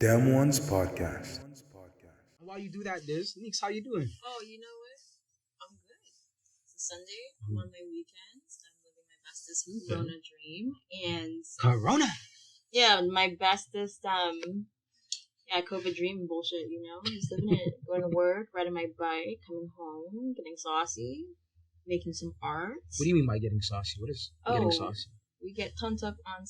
Dem Ones podcast. While you do that, Neeks, how you doing? Oh, you know what? I'm good. It's a Sunday. I'm on my weekends. I'm living my bestest Corona dream. And Corona. yeah, my bestest COVID dream bullshit, Just living it, going to work, riding my bike, coming home, getting saucy, making some art. What do you mean by getting saucy? What is getting saucy? We get tons up on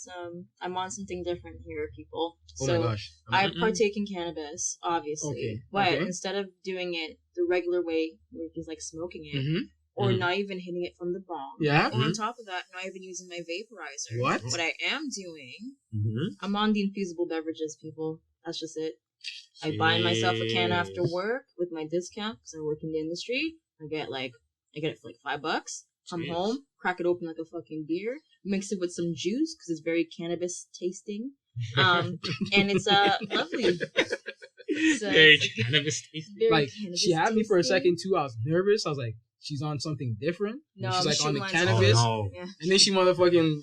I'm on something different here, people. Oh so my gosh. I partake in cannabis, obviously. Okay. But Okay. instead of doing it the regular way, which is like smoking it, Mm-hmm. or not even hitting it from the bong. Yeah. Or on top of that, not even using my vaporizer. What? What I am doing, Mm-hmm. I'm on the infusible beverages, people. That's just it. I buy myself a can after work with my discount because I work in the industry. I get it for like $5. Come home, crack it open like a fucking beer, mix it with some juice because it's very cannabis tasting, and it's lovely. So, Very cannabis tasting. very Like cannabis she had me for a tasting. second too. I was nervous. I was like, she's on something different. No, she's I'm like on the shooting cannabis, Oh, no. Yeah. and then she motherfucking.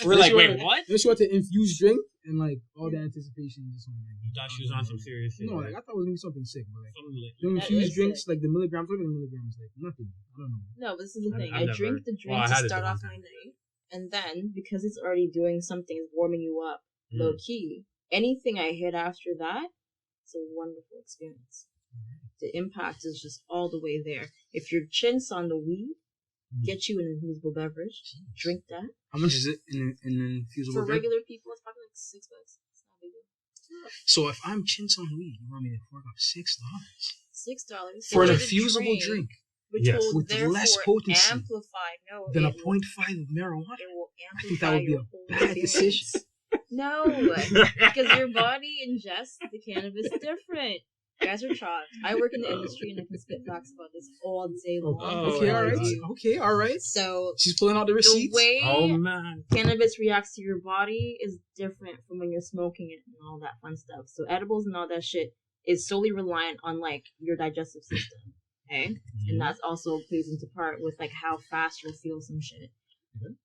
We're Then like, she wait, wanted- what? Then she wanted to infuse drink and like all the anticipation just went like. You thought she was on some serious shit. No, like I thought it was gonna be something sick, but like Something like, the That infused is drinks, sick. like the milligrams, what are the milligrams? Like nothing. I don't know. No, but this is the thing. I've I drink never- the drink well, I to had it start the off one my time. night, and then because it's already doing something, it's warming you up Mm. low key. Anything I hit after that, it's a wonderful experience. The impact is just all the way there. If your chin's on the weed, get you an infusable beverage, drink that. How much is it in an infusible For drink? regular people, it's probably like $6. It's not a big deal. So if I'm chins on weed, you want me to fork up $6 $6 for an a infusible drink which Yes. will with therefore less potency amplify. No, than a it will- 0.5 of marijuana? It will I amplify think that would be your a whole bad decision. experience. No, because your body ingests the cannabis different. You guys are shocked. I work in the industry and I can spit facts about this all day long. Oh, Okay, all right. God. Okay, all right. So She's pulling out the the receipts. way oh man. cannabis reacts to your body is different from when you're smoking it and all that fun stuff. So edibles and all that shit is solely reliant on like your digestive system. Okay? And that also plays into part with like how fast you'll feel some shit.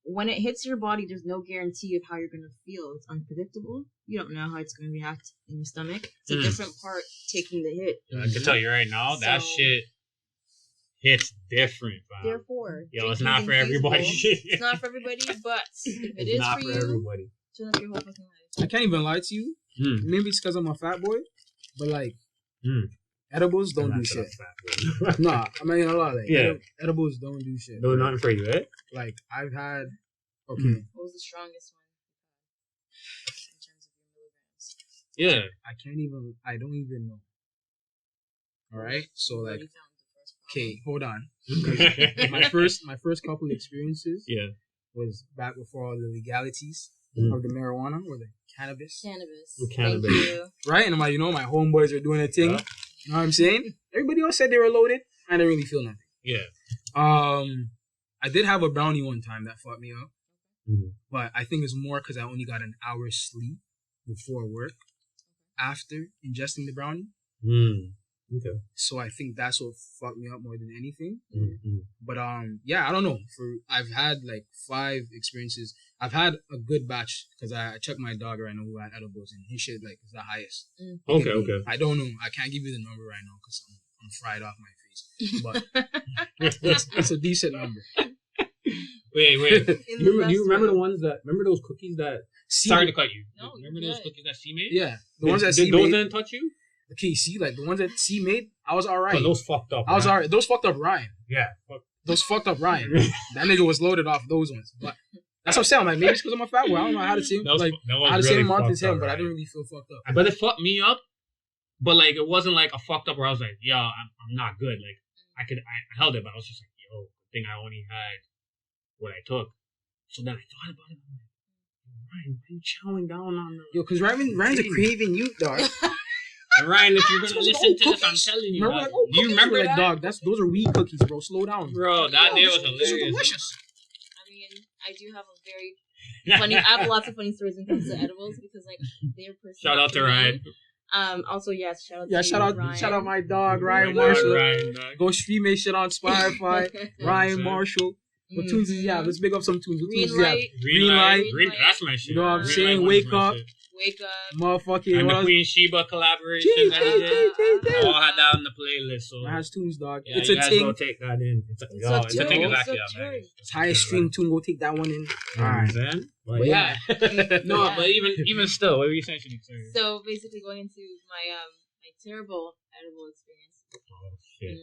When it hits your body, there's no guarantee of how you're gonna feel. It's unpredictable. You don't know how it's gonna react in your stomach. It's a different part taking the hit. I can tell you right now, that So- shit hits different, fam. Therefore, Yo, it's drinking not for everybody. infusable- It's not for everybody, but if it It's is not for for you, everybody. turn up your whole fucking life. I can't even lie to you. Maybe it's because I'm a fat boy, but like edibles don't do shit. Nah, I'm not gonna lie. Like, Yeah. edibles don't do shit. No, nothing for you, eh? Like I've had. Okay. What was the strongest one in terms of your milligrams? Yeah. I don't even know. All right. So You like, already found the first problem. okay, hold on. My first couple experiences Yeah. was back before all the legalities Mm. of the marijuana or the cannabis. Cannabis. With cannabis. Thank you. Right? And my homeboys are doing a thing. Yeah. You know what I'm saying? Everybody else said they were loaded. I didn't really feel nothing. Yeah. I did have a brownie one time that fucked me up. Mhm. But I think it's more because I only got an hour's sleep before work after ingesting the brownie. Okay. So I think that's what fucked me up more than anything. Mm-hmm. But yeah, I don't know. I've had like 5 experiences. I've had a good batch because I checked my dog right now who had edibles and his shit like is the highest. Okay, okay. I don't know. I can't give you the number right now because I'm fried off my face. But it's a decent number. Wait. In You the remember the restaurant. ones that? Remember those cookies that? See, Sorry to cut you. No, remember you're those good. cookies that she made? yeah, the ones that Did C those made. didn't touch you? Okay, see, like the ones that C made, I was alright. But those fucked up. I was right? alright. Those fucked up Ryan. Yeah. Fuck. Those fucked up Ryan. That nigga was loaded off those ones. But that's what I'm saying. I'm like, maybe it's because I'm a fat boy. I don't know how to say That was, like that was I had the really same month fucked as him, up, but I right? didn't really feel fucked up. But it fucked me up. But like, it wasn't like a fucked up where I was like, yo, I'm not good. Like, I held it, but I was just like, yo, I think I only had what I took. So then I thought about it. I'm like, Ryan, why are you chowing down on the... Yo, because Ryan's a craving youth, dog. And Ryan, if you're gonna Supposed to listen go to this, I'm cookies. telling you. Remember, Like, like, oh, do you remember like, that? dog? Those are weed cookies, bro. Slow down, Bro, that day was These are hilarious. delicious. I mean, I do have a very funny. I have lots of funny stories when it comes to edibles because, like, their personality. Shout out to Ryan. Also, yes, shout out. Yeah, to shout Ryan. out my dog Ryan Oh my God, Marshall. Ryan, dog. Go stream his shit on Spotify. Ryan sir. Marshall. What tunes does he have? Let's big up some tunes. What Green tunes does he have? light. Green light. Green, that's my shit. You know what I'm Green saying? light Wake was my up. shit. Wake Up. Motherfucking. And the Queen Sheba collaboration that he did. All had that on the playlist. So Has tunes, dog. yeah, It's you a guys ting. go take that in. It's a thing. It's actually It's a man. It's highest stream tune. Go take that one in. Alright. But yeah. No, Yeah. but even still, what were you saying? So basically, going into my my terrible edible experience. Oh shit.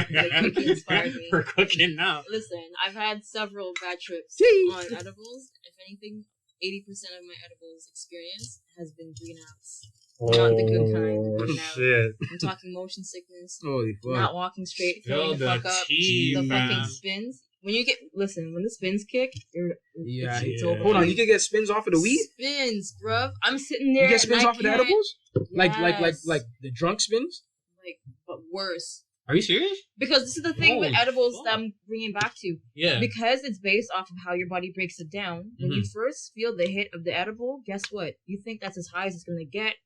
The cooking inspired me. We're cooking now. Listen, I've had several bad trips on edibles. If anything, 80% of my edibles experience has been greenouts. Not the good kind. Oh Greenouts. shit. I'm talking motion sickness. Holy fuck. Not walking straight, Spill filling the fuck up. tea, The man. fucking spins. When the spins kick, it's over. Hold on, you can get spins off of the weed? Spins, bruv. I'm sitting there. You get spins and I off of the can't- edibles? Yes. Like the drunk spins? Like, but worse. Are you serious? Because this is the thing with Holy edibles fuck. that I'm bringing back to. Yeah. Because it's based off of how your body breaks it down. When you Mhm. first feel the hit of the edible, guess what? You think that's as high as it's gonna get.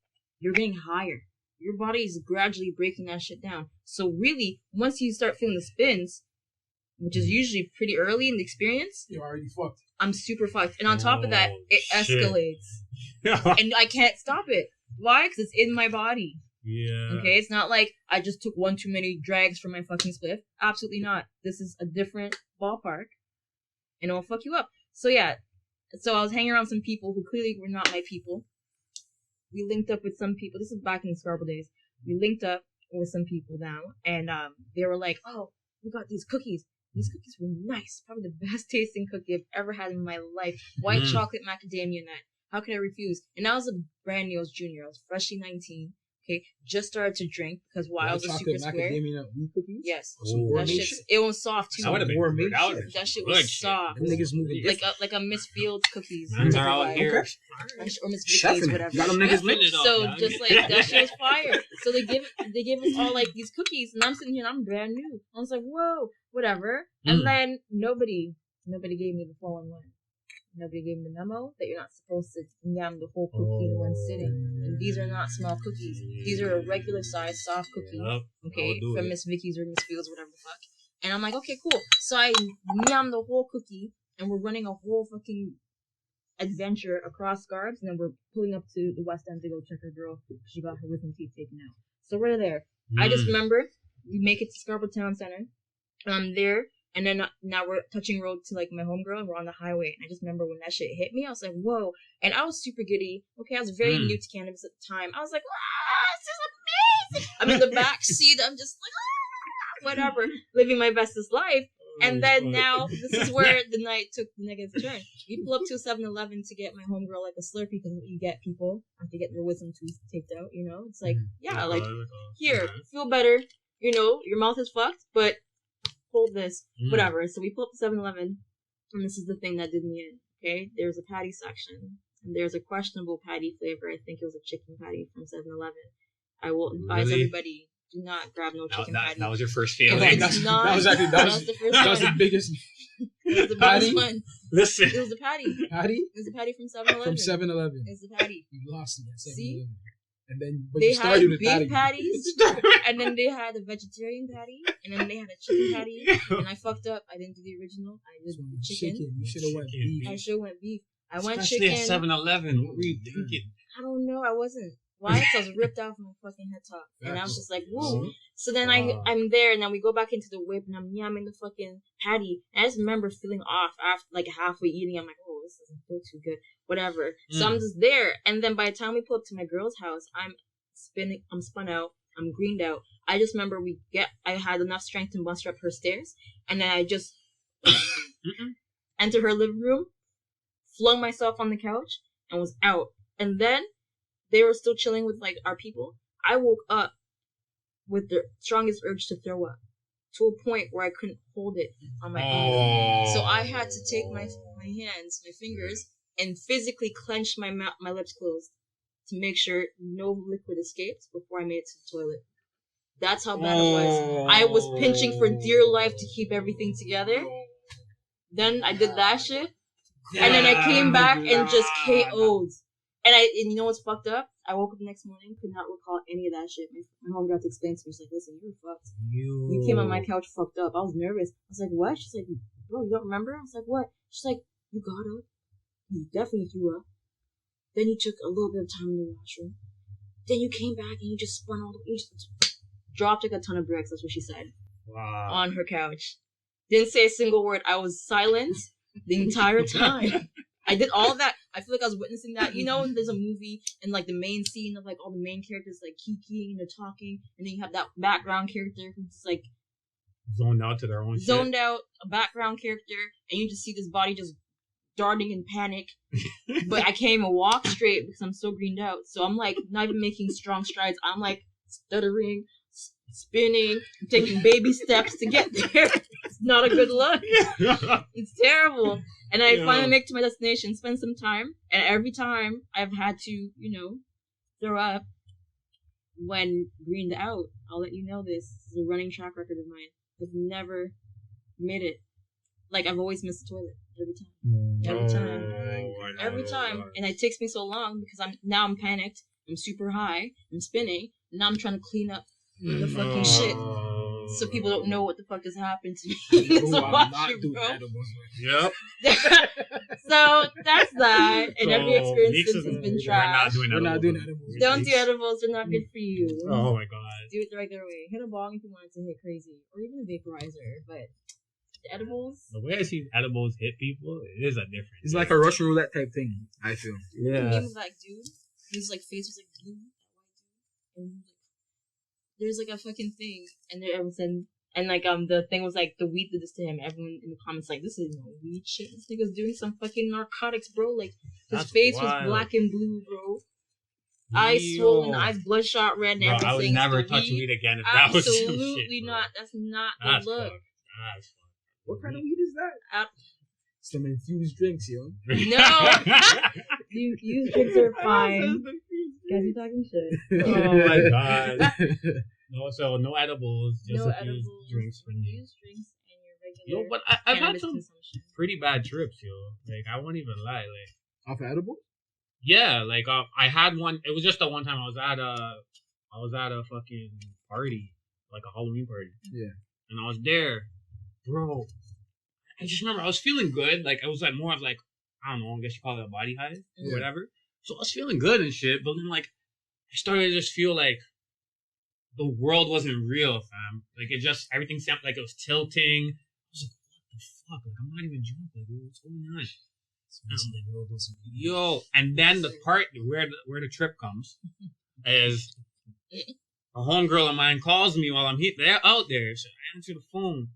You're getting higher. Your body is gradually breaking that shit down. So really, once you start feeling the spins, which is usually pretty early in the experience, You're already fucked. I'm super fucked. And on top of that, Oh, it shit. escalates. And I can't stop it. Why? Because it's in my body. Yeah. Okay, it's not like I just took one too many drags from my fucking spliff. Absolutely not. This is a different ballpark, and it'll fuck you up. So yeah, so I was hanging around some people who clearly were not my people. We linked up with some people. This is back in the Scarborough days. We linked up with some people now, and they were like, "Oh, we got these cookies. These cookies were nice. Probably the best tasting cookie I've ever had in my life. White chocolate macadamia nut. How could I refuse?" And I was a brand new. I was junior. I was freshly 19. Okay, just started to drink because I was a super square. Weed cookies? Yes, Some that gourmet shit. shit? It was soft too. That would have been Gourmet good. That would've shit. been That shit good was soft, Them niggas moving like a Miss Fields cookies, Mans are out here. or Miss Chefing Vicky's, it. whatever. Got them niggas lit. So just like that shit was fire. So they give us all like these cookies, and I'm sitting here and I'm brand new. I was like, whoa, whatever. And then nobody gave me the 411. Nobody gave me the memo that you're not supposed to yam the whole cookie in one sitting. And these are not small cookies. These are a regular size soft cookie. Yep, Okay, I'll do from it. Miss Vicky's or Miss Fields, whatever the fuck. And I'm like, okay, cool. So I yam the whole cookie, and we're running a whole fucking adventure across Scarbs, and then we're pulling up to the West End to go check her girl. She got her wisdom teeth taken out. So we're there. I just remember we make it to Scarborough Town Center. And I'm there, and then now we're touching road to like my homegirl, and we're on the highway. And I just remember when that shit hit me, I was like, whoa. And I was super giddy. Okay, I was very new to cannabis at the time. I was like, this is amazing. I'm in the back seat. I'm just like, whatever, living my bestest life. And then now, this is where the night took the negative turn. We pull up to a 7-Eleven to get my homegirl like a Slurpee, because you get people after getting their wisdom teeth taken out, you know? It's like, yeah, like, here, feel better. You know, your mouth is fucked, but hold this, whatever. So we pull up to 7-Eleven, and this is the thing that did me in, okay? There's a patty section, and there's a questionable patty flavor. I think it was a chicken patty from 7-Eleven. I will advise everybody, do not grab no chicken patty. That was your first If feeling. it's not, that was the first that was one. the biggest It was the patty? biggest one. Listen. It was the patty. patty It was the patty from 7-Eleven. from 7-Eleven. It was the patty. You lost me at 7-Eleven. See? And then, but They you started had with beef patty. patties, and then they had a vegetarian patty, and then they had a chicken patty, and I fucked up. I didn't do the original. I did the chicken. You should have went beef. I should have went beef. I went Especially chicken. at 7-Eleven. What were you thinking? I don't know. I wasn't. Why? 'Cause I was ripped off my fucking head top, and I was just like, woo. So then I'm there, and then we go back into the whip, and I'm yamming the fucking patty. And I just remember feeling off after like halfway eating. I'm like, oh, this doesn't feel too good. Whatever. So I'm just there, and then by the time we pull up to my girl's house, I'm spun out. I'm greened out. I just remember I had enough strength to muster up her stairs, and then I just entered her living room, flung myself on the couch, and was out. And then they were still chilling with like our people. I woke up with the strongest urge to throw up, to a point where I couldn't hold it on my own. So I had to take my hands, my fingers, and physically clench my lips closed to make sure no liquid escaped before I made it to the toilet. That's how bad it was. I was pinching for dear life to keep everything together. Then I did that shit, and then I came back and just KO'd. And you know what's fucked up? I woke up the next morning, could not recall any of that shit. My homegirl had to explain to me. She's like, listen, you were fucked. You came on my couch fucked up. I was nervous. I was like, what? She's like, bro, you don't remember? I was like, what? She's like, you got up. You definitely threw up. Then you took a little bit of time in the washroom. Then you came back and you just spun all the... You just dropped like a ton of bricks, that's what she said. Wow. On her couch. Didn't say a single word. I was silent the entire time. I did all of that. I feel like I was witnessing that. You know, when there's a movie and like the main scene of like all the main characters like kikiing and they're talking, and then you have that background character who's like zoned out to their own zoned out, a background character, and you just see this body just darting in panic. But I can't even walk straight because I'm so greened out. So I'm like not even making strong strides. I'm like stuttering, spinning, taking baby steps to get there. It's not a good look. It's terrible. And I finally make it to my destination, spend some time, and every time I've had to, you know, throw up when greened out. I'll let you know this. This is a running track record of mine. I've never made it. Like, I've always missed the toilet every time. Every time. And it takes me so long because I'm panicked. I'm super high. I'm spinning. And now I'm trying to clean up the fucking shit. So people don't know what the fuck has happened to me. So watch you, bro. Yep. So that's that. And every experience since has been trash. We're not doing edibles. Don't do edibles. They're not good for you. Oh my god. Do it the regular way. Hit a bong if you want it to hit crazy. Or even a vaporizer. But the edibles... The way I see edibles hit people, it is a different... It's like a Russian roulette type thing, I feel. Yeah. The name of that dude, his like face was like blue, that white dude. And he was like... There's like a fucking thing, and everyone said, and like the thing was like the weed did this to him. Everyone in the comments like, this is no weed shit. This nigga's doing some fucking narcotics, bro. Like his face was black and blue, bro. Eyes swollen, eyes bloodshot red, and bro, everything. I would never touch weed again if that was some shit. Absolutely not. That's not That's the look. That's fucked. What kind of weed is that? Some infused drinks, yo. No, infused drinks are fine. Guys, you talking shit. Oh my god. No edibles, just no infused edibles, drinks for me. Infused drinks and your regular. Yo, but I've had some consumption. pretty bad trips, yo. Like I won't even lie, like off edibles? Yeah, like I had one. It was just the one time I was at a fucking party, like a Halloween party. Yeah, and I was there, bro. I just remember I was feeling good. Like it was like more of like, I don't know, I guess you call it a body high or whatever. So I was feeling good and shit, but then like I started to just feel like the world wasn't real, fam. Like it just everything sounded like it was tilting. I was like, what the fuck? Like I'm not even drunk. Like what's going on? Yo, and then the part where the trip comes is a homegirl of mine calls me while I'm they're out there. So I answer the phone.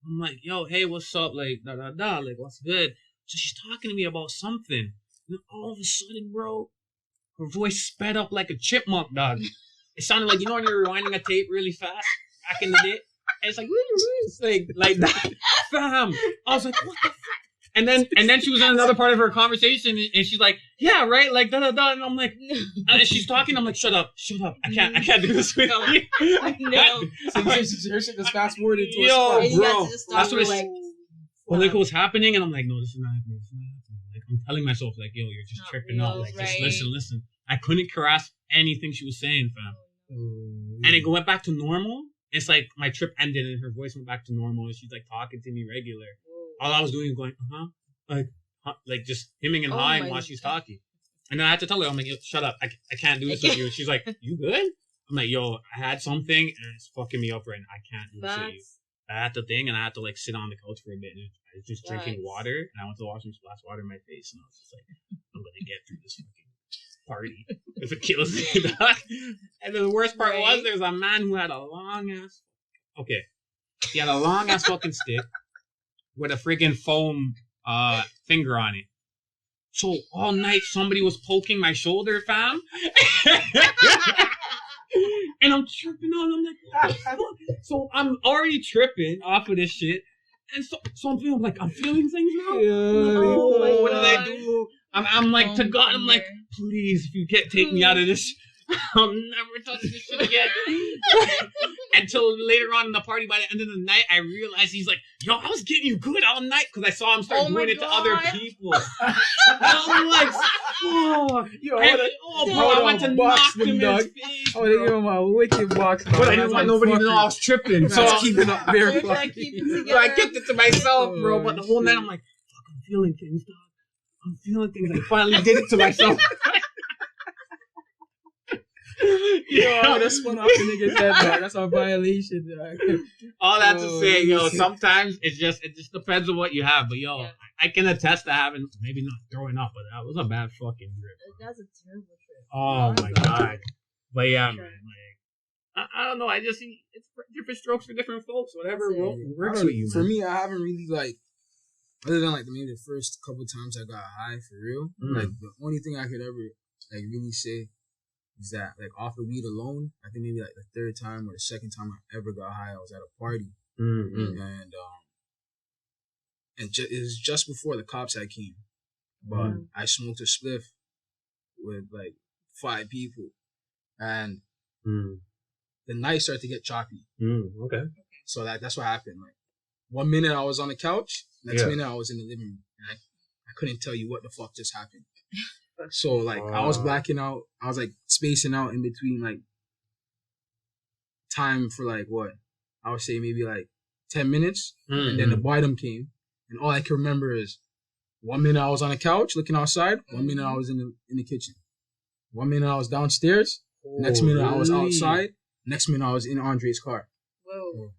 I'm like, yo, hey, what's up? Like, like, what's good? So she's talking to me about something. And all of a sudden, bro, her voice sped up like a chipmunk, dog. It sounded like, you know when you're rewinding a tape really fast back in the day? And it's like that. Fam. I was like, what the fuck? And then she was in another part of her conversation, and she's like, yeah, right? Like, and I'm like, and she's talking, I'm like, shut up. I can't do this with you. No. So her shit just fast forwarded to yo, a spot. bro. That's what like, well, like, it was happening, and I'm like, no, this is not happening. Like, I'm telling myself, like, yo, you're just tripping out. Like, just listen. I couldn't grasp anything she was saying, fam. And it went back to normal. It's like my trip ended, and her voice went back to normal, and she's like talking to me regular. All I was doing was going, like just hemming and hawing while she's talking. And then I had to tell her, I'm like, yo, shut up. I can't do this with you. She's like, you good? I'm like, yo, I had something and it's fucking me up right now. I can't do this with you. I had the thing and I had to like sit on the couch for a bit. And I was just drinking water and I went to the washroom, splashed water in my face. And I was just like, I'm going to get through this fucking party if it kills me. And then the worst part was there's a man who had a long ass, he had a long ass fucking stick with a freaking foam finger on it. So all night somebody was poking my shoulder, fam. And I'm tripping on. I'm like, what the fuck? So I'm already tripping off of this shit. And so I'm feeling things now. Yeah, what did I do? I'm like, to God, I'm like, please, if you take me out of this, I'll never touch this shit again. Until later on in the party, by the end of the night, I realized he's like, yo, I was getting you good all night because I saw him start doing it to other people. I'm like, fuck. Yo, I went to knock him in his face. Oh, they gave him a wicked box. But I didn't want nobody to know I was tripping. So I was keeping up very fucking. So I kept it to myself, bro. But the whole night, I'm like, fuck, I'm feeling things, dog. I'm feeling things. I finally did it to myself. Yo, that's one off the nigga's head, dog. That's a violation, dog. All that to say, yo, shit. sometimes it just depends on what you have. But yo, Yeah. I can attest to having maybe not throwing up, but that was a bad fucking trip. That's a terrible trip. Oh my god. But yeah, Sure. man, like I don't know. I just see it's different strokes for different folks. Whatever That's it. works with you, For man. me, I haven't really like, other than like maybe the first couple times I got high for real. Like the only thing I could ever like really say is that like off the weed alone, I think maybe like the third time or the second time I ever got high, I was at a party, and it was just before the cops had came, but I smoked a spliff with like 5 people, and the night started to get choppy. Okay. So that's what happened. Like 1 minute I was on the couch, next minute I was in the living room, and I couldn't tell you what the fuck just happened. So like I was blacking out. I was like spacing out in between like time for like what I would say maybe like 10 minutes, and then the boredom came, and all I can remember is 1 minute I was on the couch looking outside, 1 minute I was in the kitchen, 1 minute I was downstairs, next minute I was outside, next minute I was in Andre's car. Whoa.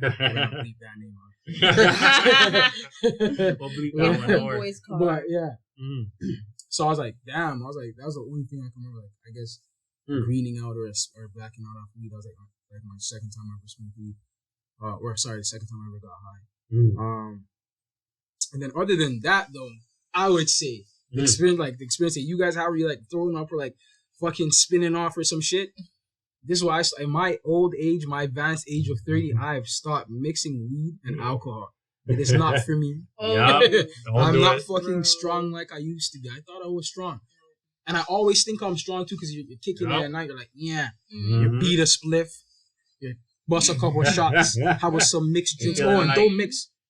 I don't bleep that name out. We'll bleep that one out. Boys car. But yeah. So I was like, damn. I was like, that was the only thing I can remember. Like, I guess greening out or blacking out off weed. That was like my second time I ever smoked weed. The second time I ever got high. And then other than that though, I would say the experience that you guys have where you like throwing up or like fucking spinning off or some shit. This is why in my old age, my advanced age of 30, I've stopped mixing weed and alcohol. It is not for me. I'm not fucking strong like I used to be. I thought I was strong. And I always think I'm strong too because you're kicking it at night. You're like, yeah. You beat a spliff. You bust a couple shots. Have with some mixed drinks. And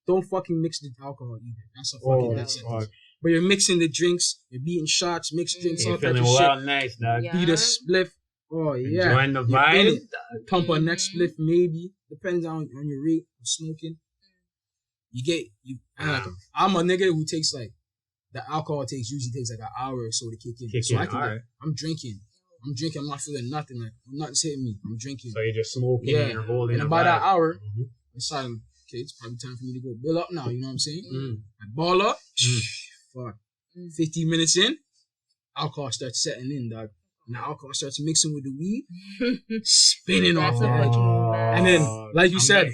don't fucking mix the alcohol either. That's a fucking death sentence. But you're mixing the drinks. You're beating shots, mixed drinks, all that shit. Nice, dog. Beat a spliff. Oh, yeah. Enjoying the vibe. Pump a next spliff, maybe. Depends on your rate of smoking. I'm a nigga who takes like, the alcohol usually takes like an hour or so to kick in. I'm drinking. I'm not feeling nothing. Like, I'm not hitting me. I'm drinking. So you're just smoking and you're holding. And about that hour, I decided, okay, it's probably time for me to go build up now. You know what I'm saying? I ball up. Fuck. 15 minutes in, alcohol starts setting in, dog. And the alcohol starts mixing with the weed, spinning off the edge. And then, like you said,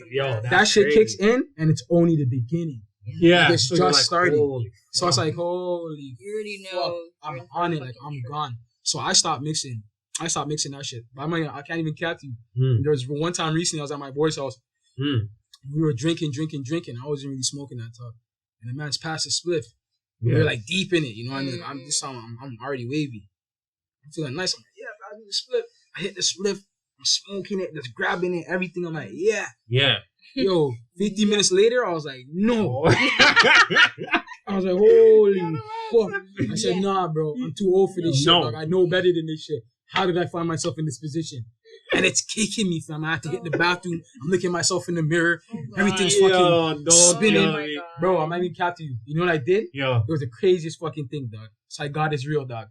that shit kicks in, and it's only the beginning. Yeah. It's just starting. So it's like, holy You already fuck, know. I'm on it, like I'm gone. So I stopped mixing that shit. But I can't even cap you. There was one time recently, I was at my boy's house. We were drinking. I wasn't really smoking that talk. And the man's passed a spliff. We were like deep in it, you know what I mean? I'm already wavy. I'm feeling nice. I'm like, yeah, I do the spliff. I hit the spliff. I'm smoking it, just grabbing it, everything. I'm like, yeah. Yeah. Yo, 50 minutes later, I was like, no. I was like, holy fuck. I said, nah, bro. I'm too old for this shit. Like, I know better than this shit. How did I find myself in this position? And it's kicking me, fam. I have to get in the bathroom. I'm looking at myself in the mirror. Everything's fucking spinning. Bro, I'm not even capping you. You know what I did? Yeah. It was the craziest fucking thing, dog. It's like God is real, dog.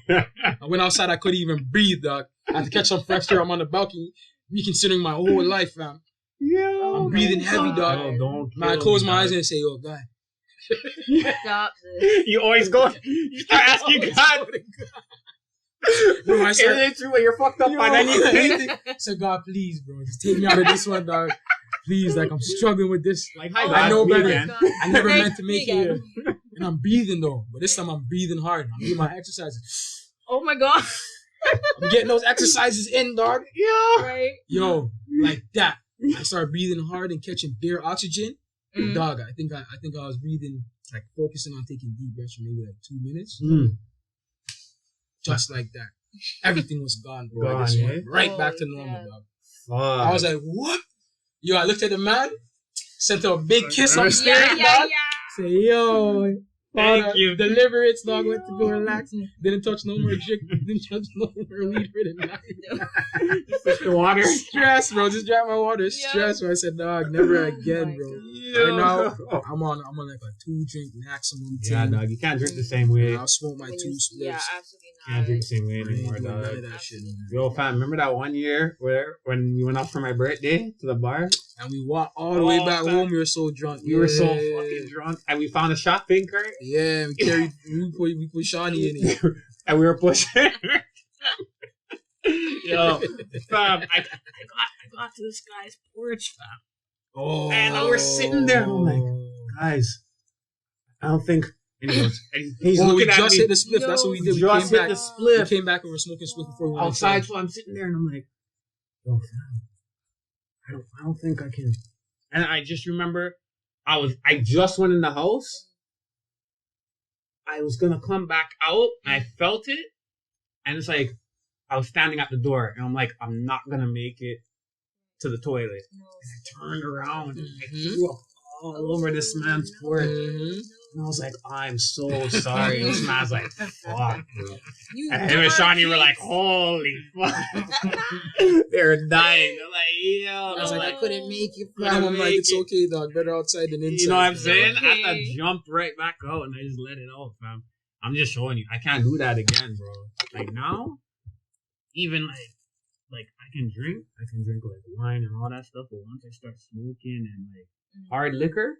I went outside. I couldn't even breathe, dog. I had to catch some fresh air. I'm on the balcony, reconsidering my whole life, fam. Yeah. I'm breathing heavy, dog. Man, I close my eyes and say, yo, God. Stop this. You always go. You start asking God. Bro, I said, it's true when you're fucked up on anything. I said, God, please, bro, just take me out of this one, dog. Please, like, I'm struggling with this. Like, I know better. I never meant to make it here. And I'm breathing, though. But this time I'm breathing hard. I'm doing my exercises. Oh, my God. I'm getting those exercises in, dog. Yeah. Right. Yo, like that. I started breathing hard and catching bare oxygen. Dog, I think I was breathing, like, focusing on taking deep breaths for maybe, like, 2 minutes. Just like that. Everything was gone, bro. I just went right back to normal, dog. I was like, what? Yo, I looked at the man, sent him a big kiss upstairs, dog. Say, yo, thank you. Deliver it, dog. Went to go relax. Didn't touch no more drink. Didn't touch no more weed for the night. Just the water. Stress, bro. Just drank my water. Stress, bro. I said, dog, never again, bro. Right now, I'm on like a 2-drink maximum. Yeah, dog. You can't drink the same way. I'll smoke my 2 spliffs. Yeah, absolutely Can't drink the same way anymore, None dog. of that shit. Yo, fam, remember that one year when we went out for my birthday to the bar? And we walked all the way back home. We were so drunk. We were so fucking drunk. And we found a shopping cart. Yeah, we put Shawnee in it. And we were pushing. Yo, fam, I got to this guy's porch, fam. Oh. And I was sitting there and I'm like, guys, I don't think... And he's looking at me. We just hit the spliff. That's what we did. We just hit the spliff. We came back and we're smoking spliff before we went outside. So I'm sitting there and I'm like, yo, fam, I don't think I can. And I just remember I just went in the house. I was gonna come back out and I felt it. And it's like I was standing at the door and I'm like, I'm not gonna make it to the toilet. And I turned around and I threw up all over this man's porch. And I was like, I'm so sorry. This man's like, fuck, bro. And him and Shawnee were like, holy fuck. They're dying. They're like, yo. I was like, I couldn't make it. I'm like, it's okay, dog. Better outside than inside. You know what I'm saying? Okay. I had to jump right back out and I just let it out, fam. I'm just showing you. I can't do that again, bro. Like now, even like I can drink like wine and all that stuff, but once I start smoking and like hard liquor,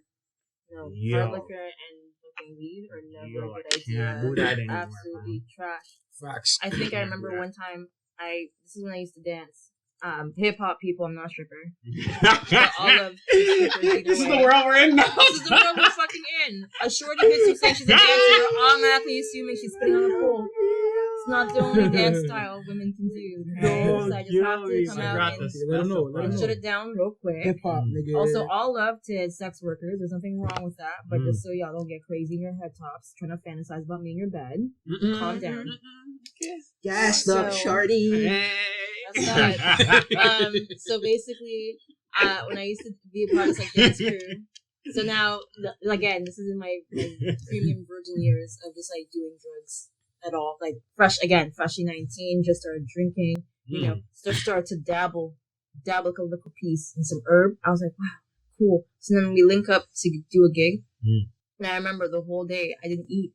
hard liquor and fucking weed are never a good idea. Can't do that anymore, absolutely trash. Facts. I think I remember one time this is when I used to dance. Hip hop people, I'm not a stripper. All of this is the world we're in now. This is the world we're fucking in. A shorty hits you saying she's a dancer, you're automatically assuming she's spinning on a pole. It's not the only dance style women can do. No, so I just have to come out and shut it down real quick. Hip hop, nigga. Also, all love to sex workers. There's nothing wrong with that. But just so y'all don't get crazy in your head tops, trying to fantasize about me in your bed. Calm down. Gassed up, shorty. That's that. So basically, when I used to be a part of like dance crew, so now again, this is in my premium virgin years of just like doing drugs at all, like freshly 19, just started drinking, you know, just started to dabble like a little piece in some herb. I was like, wow, cool. So then we link up to do a gig, and I remember the whole day I didn't eat.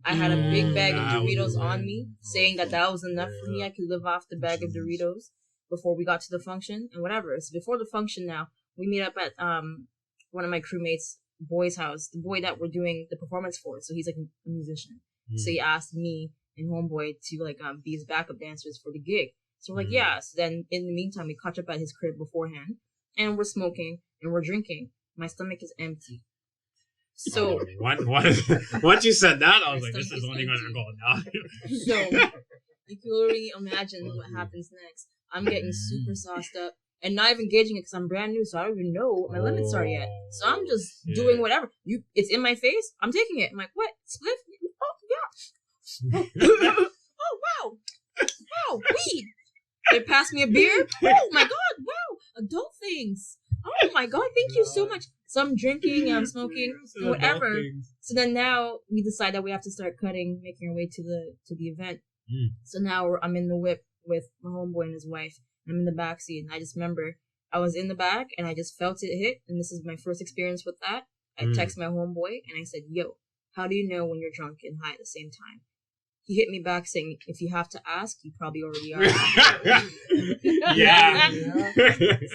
I had a big bag of Doritos on me, saying that was enough for me. I could live off the bag of Doritos before we got to the function and whatever. So before the function now, we meet up at one of my crewmates' boy's house, the boy that we're doing the performance for. So he's like a musician. So he asked me and homeboy to like be his backup dancers for the gig. So we're like, yeah. So then in the meantime, we catch up at his crib beforehand, and we're smoking and we're drinking. My stomach is empty. So once you said that, I was like, this is only gonna go down. So you can already imagine what happens next. I'm getting super sauced up and not even gauging it because I'm brand new, so I don't even know what my limits are yet. So I'm just doing whatever. It's in my face. I'm taking it. I'm like, what? Spliff? Oh yeah. Oh wow. Wow, weed. They passed me a beer. Oh my god. Wow, adult things. Oh my god, thank you so much. So I'm drinking and I'm smoking, whatever. So then now we decide that we have to start cutting, making our way to the event. So now I'm in the whip with my homeboy and his wife. I'm in the back seat, and I just remember I was in the back and I just felt it hit. And this is my first experience with that. I texted my homeboy and I said, "Yo, how do you know when you're drunk and high at the same time?" He hit me back saying, "If you have to ask, you probably already are." Yeah.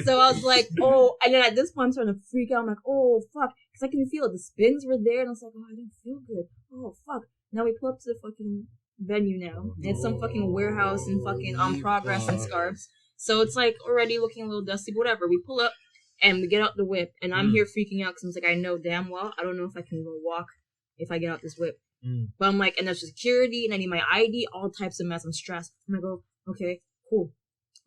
So I was like, oh, and then at this point I'm starting to freak out. I'm like, oh fuck, because I can feel it. The spins were there, and I was like, oh, I don't feel good. Oh fuck. Now we pull up to the fucking venue now. And it's some fucking warehouse in fucking Progress and Scarves. So it's like already looking a little dusty, but whatever. We pull up and we get out the whip, and I'm here freaking out because I'm like, I know damn well I don't know if I can even walk if I get out this whip. But I'm like, and there's security, and I need my ID, all types of mess. I'm stressed. I'm like, oh, okay, cool.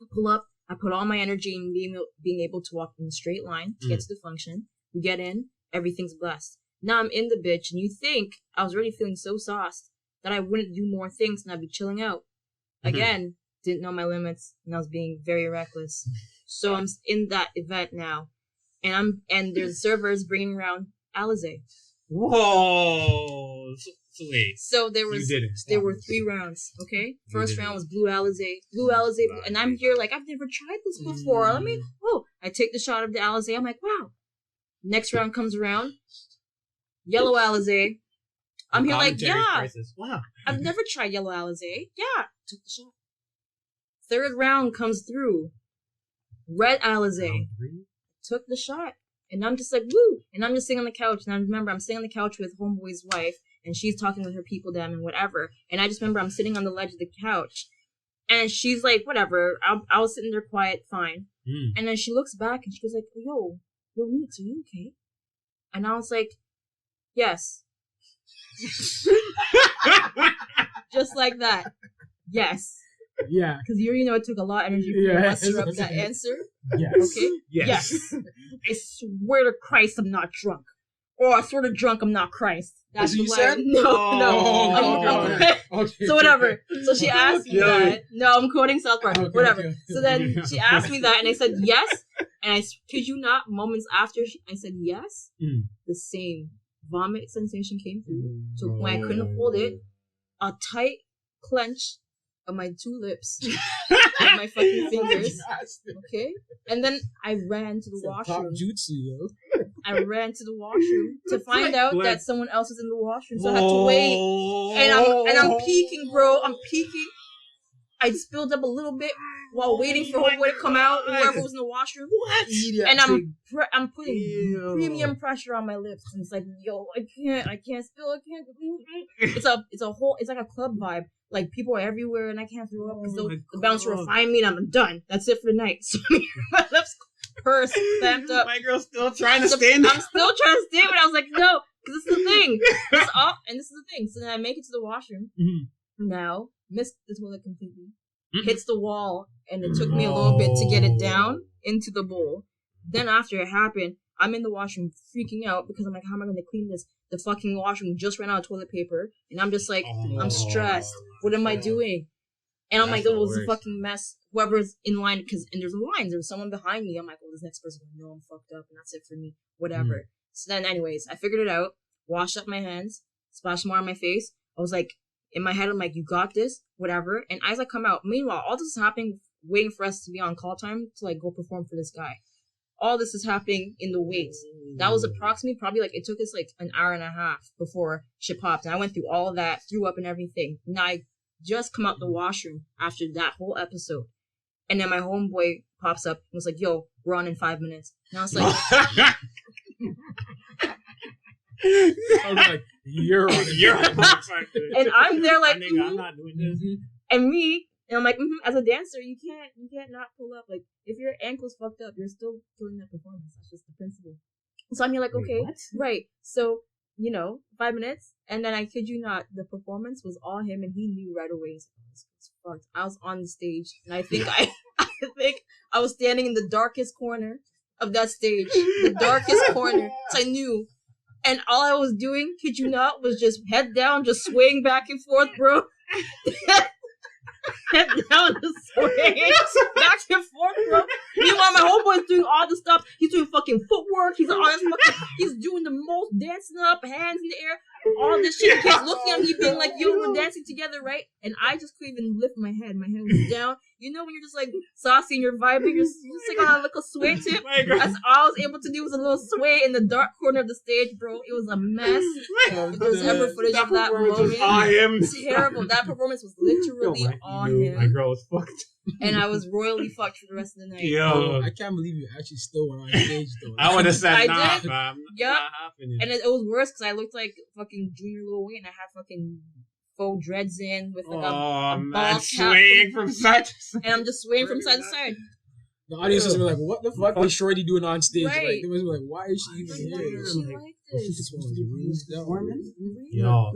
I pull up. I put all my energy in being able to walk in a straight line to get to the function. We get in. Everything's blessed. Now I'm in the bitch, and you think I was already feeling so sauced that I wouldn't do more things and I'd be chilling out. Again, didn't know my limits, and I was being very reckless. So I'm in that event now, and there's servers bringing around Alizé. Whoa! So wait. So there were 3 rounds. Okay, first round was blue Alizé, and I'm here like I've never tried this before. I take the shot of the Alizé. I'm like, wow. Next round comes around, yellow Alizé, I'm here like, yeah. Crisis. Wow. I've never tried yellow Alizé. Yeah. Took the shot. Third round comes through. Red Alizé. Took the shot. And I'm just like, woo. And I'm just sitting on the couch. And I remember I'm sitting on the couch with homeboy's wife. And she's talking with her people them and whatever. And I just remember I'm sitting on the ledge of the couch. And she's like, whatever. I was sitting there quiet, fine. And then she looks back and she goes like, yo, Meeks, are you okay? And I was like, yes. Just like that. Yes. Yeah. Because you already know it took a lot of energy for you to muster up that answer. Yes. Okay? Yes. I swear to Christ I'm not drunk. Or I swear to drunk I'm not Christ. That's what you lie. said? No. Okay. So whatever. So she asked me that. No, I'm quoting South Park. Whatever. Okay. So then she asked me that and I said yes. And I kid you not, moments after I said yes, the same vomit sensation came through to a point I couldn't hold it. A tight clench of my two lips with my fucking fingers. Okay? And then I ran to the washroom. Pop jutsu, yo. I ran to the washroom to find out that someone else was in the washroom. So I had to wait. And I'm peeking, bro. I'm peeking. I spilled up a little bit while waiting for homeboy to come out, whoever was in the washroom. What? And I'm putting premium pressure on my lips. And it's like, yo, I can't spill, I can't. It's like a club vibe. Like, people are everywhere and I can't throw up because the bouncer will find me and I'm done. That's it for the night. So my lips pursed, clamped up. My girl's still trying to stay in there. I'm still trying to stay, but I was like, no, because this is the thing. And this is the thing. So then I make it to the washroom. Now, missed the toilet completely. Hits the wall, and it took me a little bit to get it down into the bowl. Then after it happened, I'm in the washroom freaking out because I'm like, how am I going to clean this? The fucking washroom just ran out of toilet paper, and I'm just like, I'm stressed. What am I doing? And I'm like, oh, it was a fucking mess. Whoever's in line, and there's lines, there's someone behind me. I'm like, well, this next person will know I'm fucked up, and that's it for me. Whatever. So then, anyways, I figured it out, washed up my hands, splashed more on my face. I was like, in my head, I'm like, you got this, whatever. And as I come out, meanwhile, all this is happening, waiting for us to be on call time to, like, go perform for this guy. All this is happening in the wait. That was approximately, probably, like, it took us, like, an hour and a half before shit popped. And I went through all of that, threw up and everything. And I just come out the washroom after that whole episode. And then my homeboy pops up and was like, yo, we're on in 5 minutes. And I was like... I was like, you're on. And I'm there like, I'm not doing this. And I'm like, as a dancer, you can't not pull up. Like, if your ankle's fucked up, you're still killing that performance. That's just the principle. So I'm here like, okay, right. So, 5 minutes, and then I kid you not, the performance was all him, and he knew right away. Fucked. I was on the stage, and I think I was standing in the darkest corner of that stage, the darkest corner. So I knew. And all I was doing, kid you not, was just head down, just swaying back and forth, bro. Head down, just swaying back and forth, bro. Meanwhile, my homeboy's doing all the stuff. He's doing fucking footwork. He's doing the most dancing up, hands in the air. All this shit. He's looking at me being like, yo, we're dancing together, right? And I just couldn't even lift my head. My head was down. You know when you're just like saucy and you're vibing, you're just like on a little sway tip? That's all I was able to do was a little sway in the dark corner of the stage, bro. It was a mess. If there's ever footage of that moment, it's terrible. That performance was literally on him. My girl was fucked. And I was royally fucked for the rest of the night. Yo, I can't believe you actually still went on stage, though. I would have said, nah, fam. Yep. And it was worse because I looked like fucking Junior Lil Wayne. I had fucking faux dreads in with like a ball cap. Swaying from side to side. And I'm just swaying from side to side. The audience was like, what the fuck is Shorty doing on stage? Right. Like, they was like, why is she even here? She like this. Yo,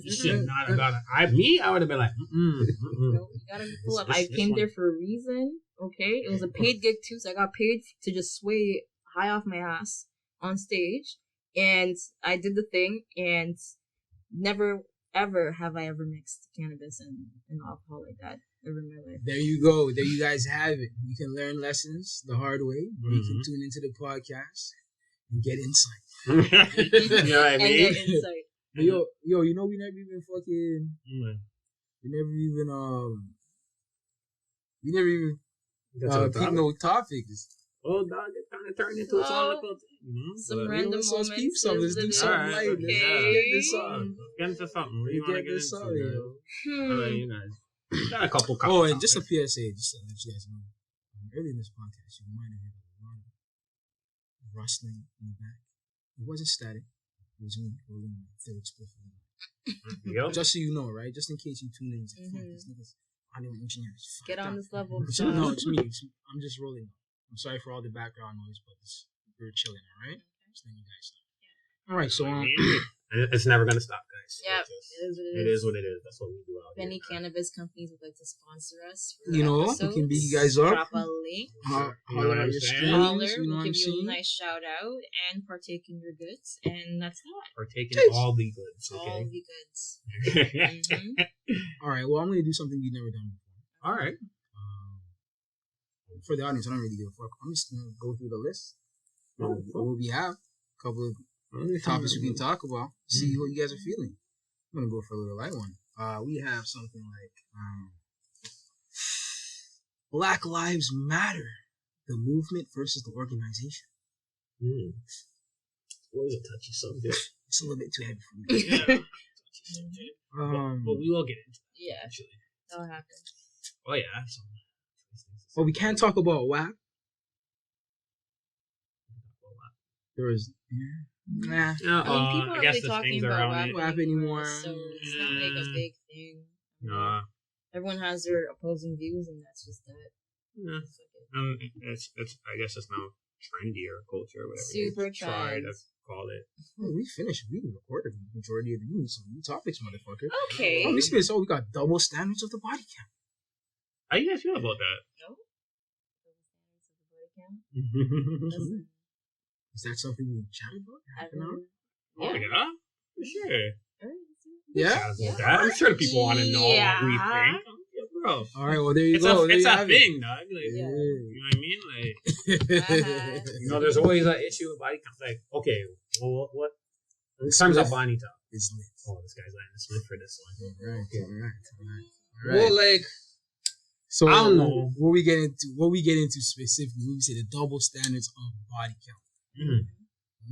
you should not have done it. I would have been like, You gotta pull up. I came there for a reason. Okay, it was a paid gig too, so I got paid to just sway high off my ass on stage, and I did the thing, and never ever have I ever mixed cannabis and alcohol like that ever in my life. There you go. There you guys have it. You can learn lessons the hard way. Mm-hmm. You can tune into the podcast and get insight. You know what I mean? And get insight. But yo, you know we never even fucking. We never even pick no topics. Oh, dog, to turn into its own little thing, you know? Some But, random let's moments. peep something. Let's do something Alright, light. okay. Let's get this on. Get into something. What do you want to get into? yo. I'll let you guys. Got a couple. Oh, and just a PSA, just to let you guys know. Earlier in this podcast, you might have heard a lot of rustling in the back. It wasn't static. It was me rolling my third spliff of the night. Yep. Just so you know, right? Just in case you tune in and say, fuck, these niggas, audio engineers. Get on this level. No, it's me. I'm just rolling. I'm sorry for all the background noise, but we're chilling, all right? Just letting you guys know. All right, so it's never gonna stop, guys. Yep, It is what it is. That's what we do out here. If any cannabis companies would like to sponsor us, for we can beat you guys up. Drop a link. Holler at your screens. Holler, You know we'll what I'm give you a saying? nice shout out and partake in your goods, and that's that. Partake in all the goods. Okay. All the goods. All right. Well, I'm gonna do something we've never done before. All right. For the audience, I don't really give a fuck. I'm just gonna go through the list. What we have, a couple of topics we can talk about. See what you guys are feeling. I'm gonna go for a little light one. We have something like Black Lives Matter, the movement versus the organization. What is a touchy subject? It's a little bit too heavy for me. But we will get into it. Yeah, Actually. that'll happen. Oh yeah. Well, we can't talk about WAP. There is, nah. People I are guess really there's talking things about around WAP WAP anymore. so it's not like a big thing. Nah. Everyone has their opposing views, and that's just that. Yeah. It's I guess it's now trendy or culture or whatever. Super they try to trends. call it. Oh, we finished. We recorded the majority of the news. Some new topics, motherfucker. Okay. Oh, we got double standards of the body count. How you guys feel about that? No. Is that something we can chat about? Oh yeah, for sure. Yeah. I'm sure people want to know what we think. Yeah, bro. All right. Well, there you go. It's a thing, dog. Like, yeah. You know what I mean? Like, you know, there's always an issue with body count. Like, okay, well, what? In terms of body count, it's lit. Oh, this guy's letting us live for this one. All right. Well, like. So I don't know what we get into specifically. We say the double standards of body count. When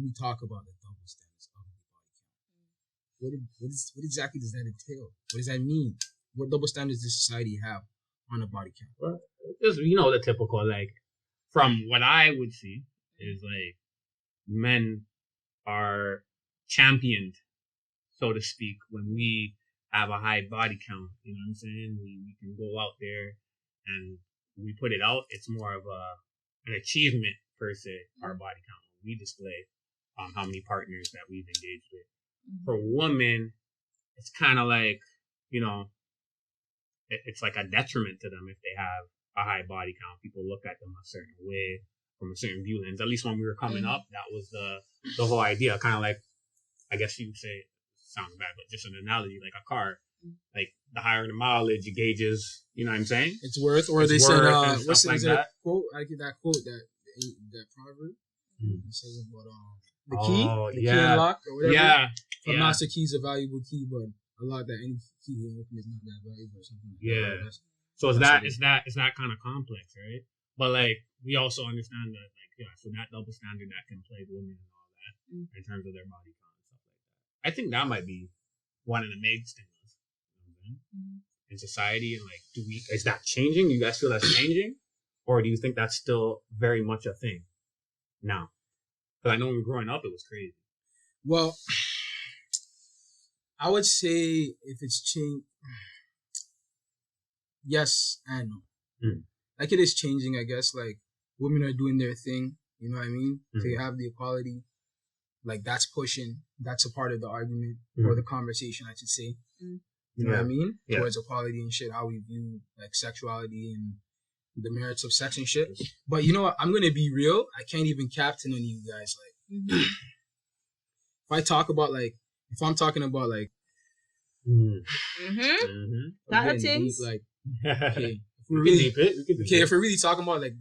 we talk about the double standards of the body count, what exactly does that entail? What does that mean? What double standards does society have on a body count? Well, just the typical, like, from what I would see is like men are championed, so to speak, when we have a high body count. You know what I'm saying? We can go out there and we put it out. It's more of an achievement per se, our body count. We display how many partners that we've engaged with. For women, it's kind of like, it's like a detriment to them if they have a high body count. People look at them a certain way from a certain view lens. At least when we were coming up, that was the whole idea. Kind of like, I guess you would say, it sounds bad, but just an analogy, like a car. Like, the higher the mileage, it gauges, you know what I'm saying? It's worth, or it's they said, what's like that quote? I get that quote, that proverb. It says about the key unlock, or whatever. Yeah. A master key is a valuable key, but a lot that any key you open is not that valuable or something like that. So it's that kind of complex, right? But like, we also understand that, like, so that double standard that can plague women and all that in terms of their body count and stuff like that. I think that might be one of the main stigmas in society. And like, is that changing? Do you guys feel that's changing? Or do you think that's still very much a thing now? Because I know when we were growing up, it was crazy. Well, I would say if it's changed, yes and no. Like, it is changing, I guess. Like, women are doing their thing, you know what I mean? So you have the equality. Like, that's pushing. That's a part of the argument or the conversation, I should say. You know what I mean? Yeah. Towards equality and shit, how we view, like, sexuality and the merits of sex and shit. But you know what? I'm going to be real. I can't even captain on you guys. Like, if I'm talking about, like, that things. Like, okay, if we're really talking about, like,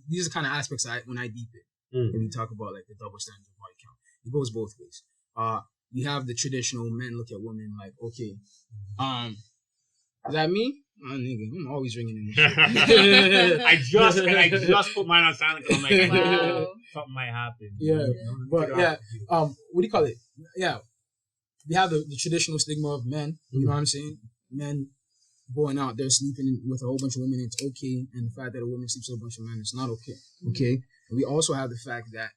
these are kind of aspects when I deep it. When we talk about, like, the double standards of body count, it goes both ways. You have the traditional men look at women like, okay, is that me? Oh, nigga, I'm always ringing in this shit. I just put mine on silent. I'm like, Wow. something might happen. Yeah, but yeah, what do you call it? Yeah, we have the traditional stigma of men. You know what I'm saying? Men going out there sleeping with a whole bunch of women, it's okay, and the fact that a woman sleeps with a bunch of men, it's not okay. Okay, and we also have the fact that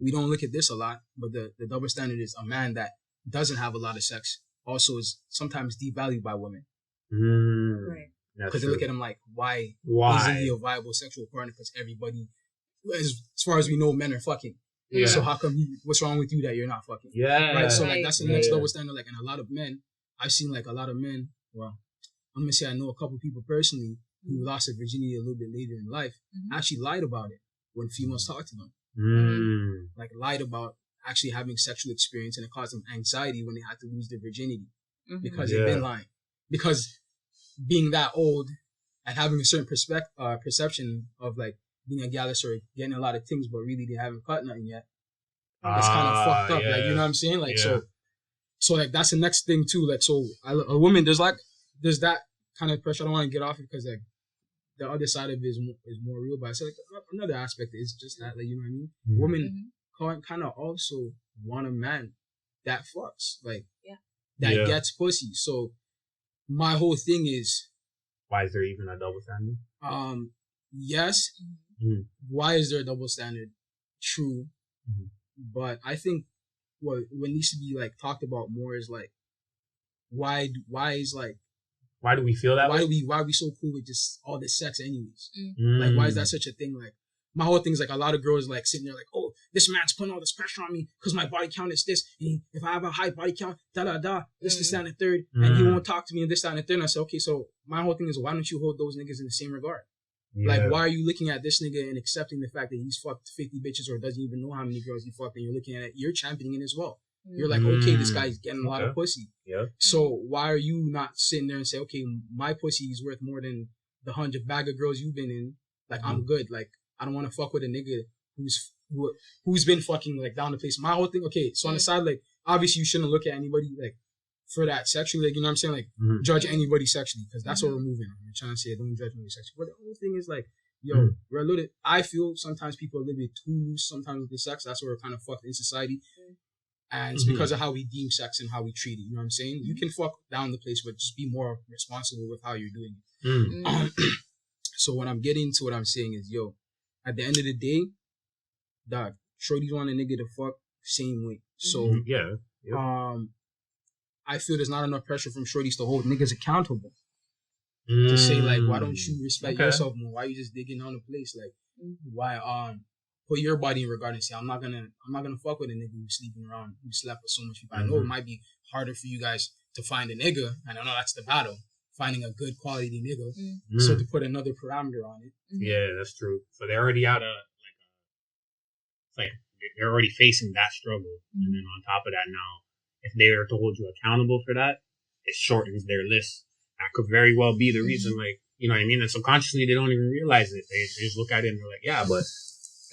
we don't look at this a lot, but the double standard is a man that doesn't have a lot of sex also is sometimes devalued by women. Right. Because they look at him like, why isn't he a viable sexual partner? Because everybody, as far as we know, men are fucking. Yeah. So how come what's wrong with you that you're not fucking? Yeah. Right. So like that's the next double standard. Like, and a lot of men, I've seen like a lot of men. Well, I'm gonna say I know a couple people personally who lost their virginity a little bit later in life. Actually lied about it when females talked to them. Like lied about actually having sexual experience, and it caused them anxiety when they had to lose their virginity because they've been lying. Because being that old and having a certain perception of like being a gallus or getting a lot of things, but really they haven't cut nothing yet. It's kind of fucked up. Like, you know what I'm saying? Like, so like that's the next thing too. Like, so a woman, there's that kind of pressure. I don't want to get off it because like the other side of it is more real. But I said like another aspect is just that, like, you know what I mean? Women kind of also want a man that fucks, like that gets pussy. So my whole thing is, why is there even a double standard? Yes. Why is there a double standard? True. But I think what needs to be like talked about more is like why do we feel that way? Why are we so cool with just all this sex anyways? Like, why is that such a thing? Like, my whole thing is like a lot of girls like sitting there like, oh, this man's putting all this pressure on me because my body count is this, and if I have a high body count, this, that, and the third, and he won't talk to me and this, that, and the third. And I said, okay, so my whole thing is, why don't you hold those niggas in the same regard? Like, why are you looking at this nigga and accepting the fact that he's fucked 50 bitches or doesn't even know how many girls he fucked, and you're looking at it, you're championing it as well. You're like, okay, this guy's getting a lot of pussy. So why are you not sitting there and say, okay, my pussy is worth more than the 100 bag of girls you've been in? Like, I'm good. Like, I don't want to fuck with a nigga who's been fucking like down the place. My whole thing, okay, so on the side, like, obviously you shouldn't look at anybody like for that sexually, like, you know what I'm saying? Like, judge anybody sexually, because that's what we're moving on. We're trying to say, don't judge anybody sexually. But the whole thing is like, yo, we're a little bit, I feel sometimes people are a little bit too loose sometimes with the sex. That's where we're kind of fucked in society. And it's because of how we deem sex and how we treat it. You know what I'm saying? You can fuck down the place, but just be more responsible with how you're doing it. So when I'm getting to what I'm saying is, yo, at the end of the day, dog, shorties want a nigga to fuck same way. So I feel there's not enough pressure from shorties to hold niggas accountable. To say like, why don't you respect yourself more? Why are you just digging on the place? Like, why put your body in regard and say, I'm not gonna fuck with a nigga who's sleeping around, who slept with so much people. I know it might be harder for you guys to find a nigga, and I know that's the battle, finding a good quality nigga. So to put another parameter on it. Yeah, that's true. So they're already out of they're already facing that struggle, and then on top of that, now if they are to hold you accountable for that, it shortens their list. That could very well be the reason, like, you know what I mean? And subconsciously, they don't even realize it. They just look at it and they're like, yeah, but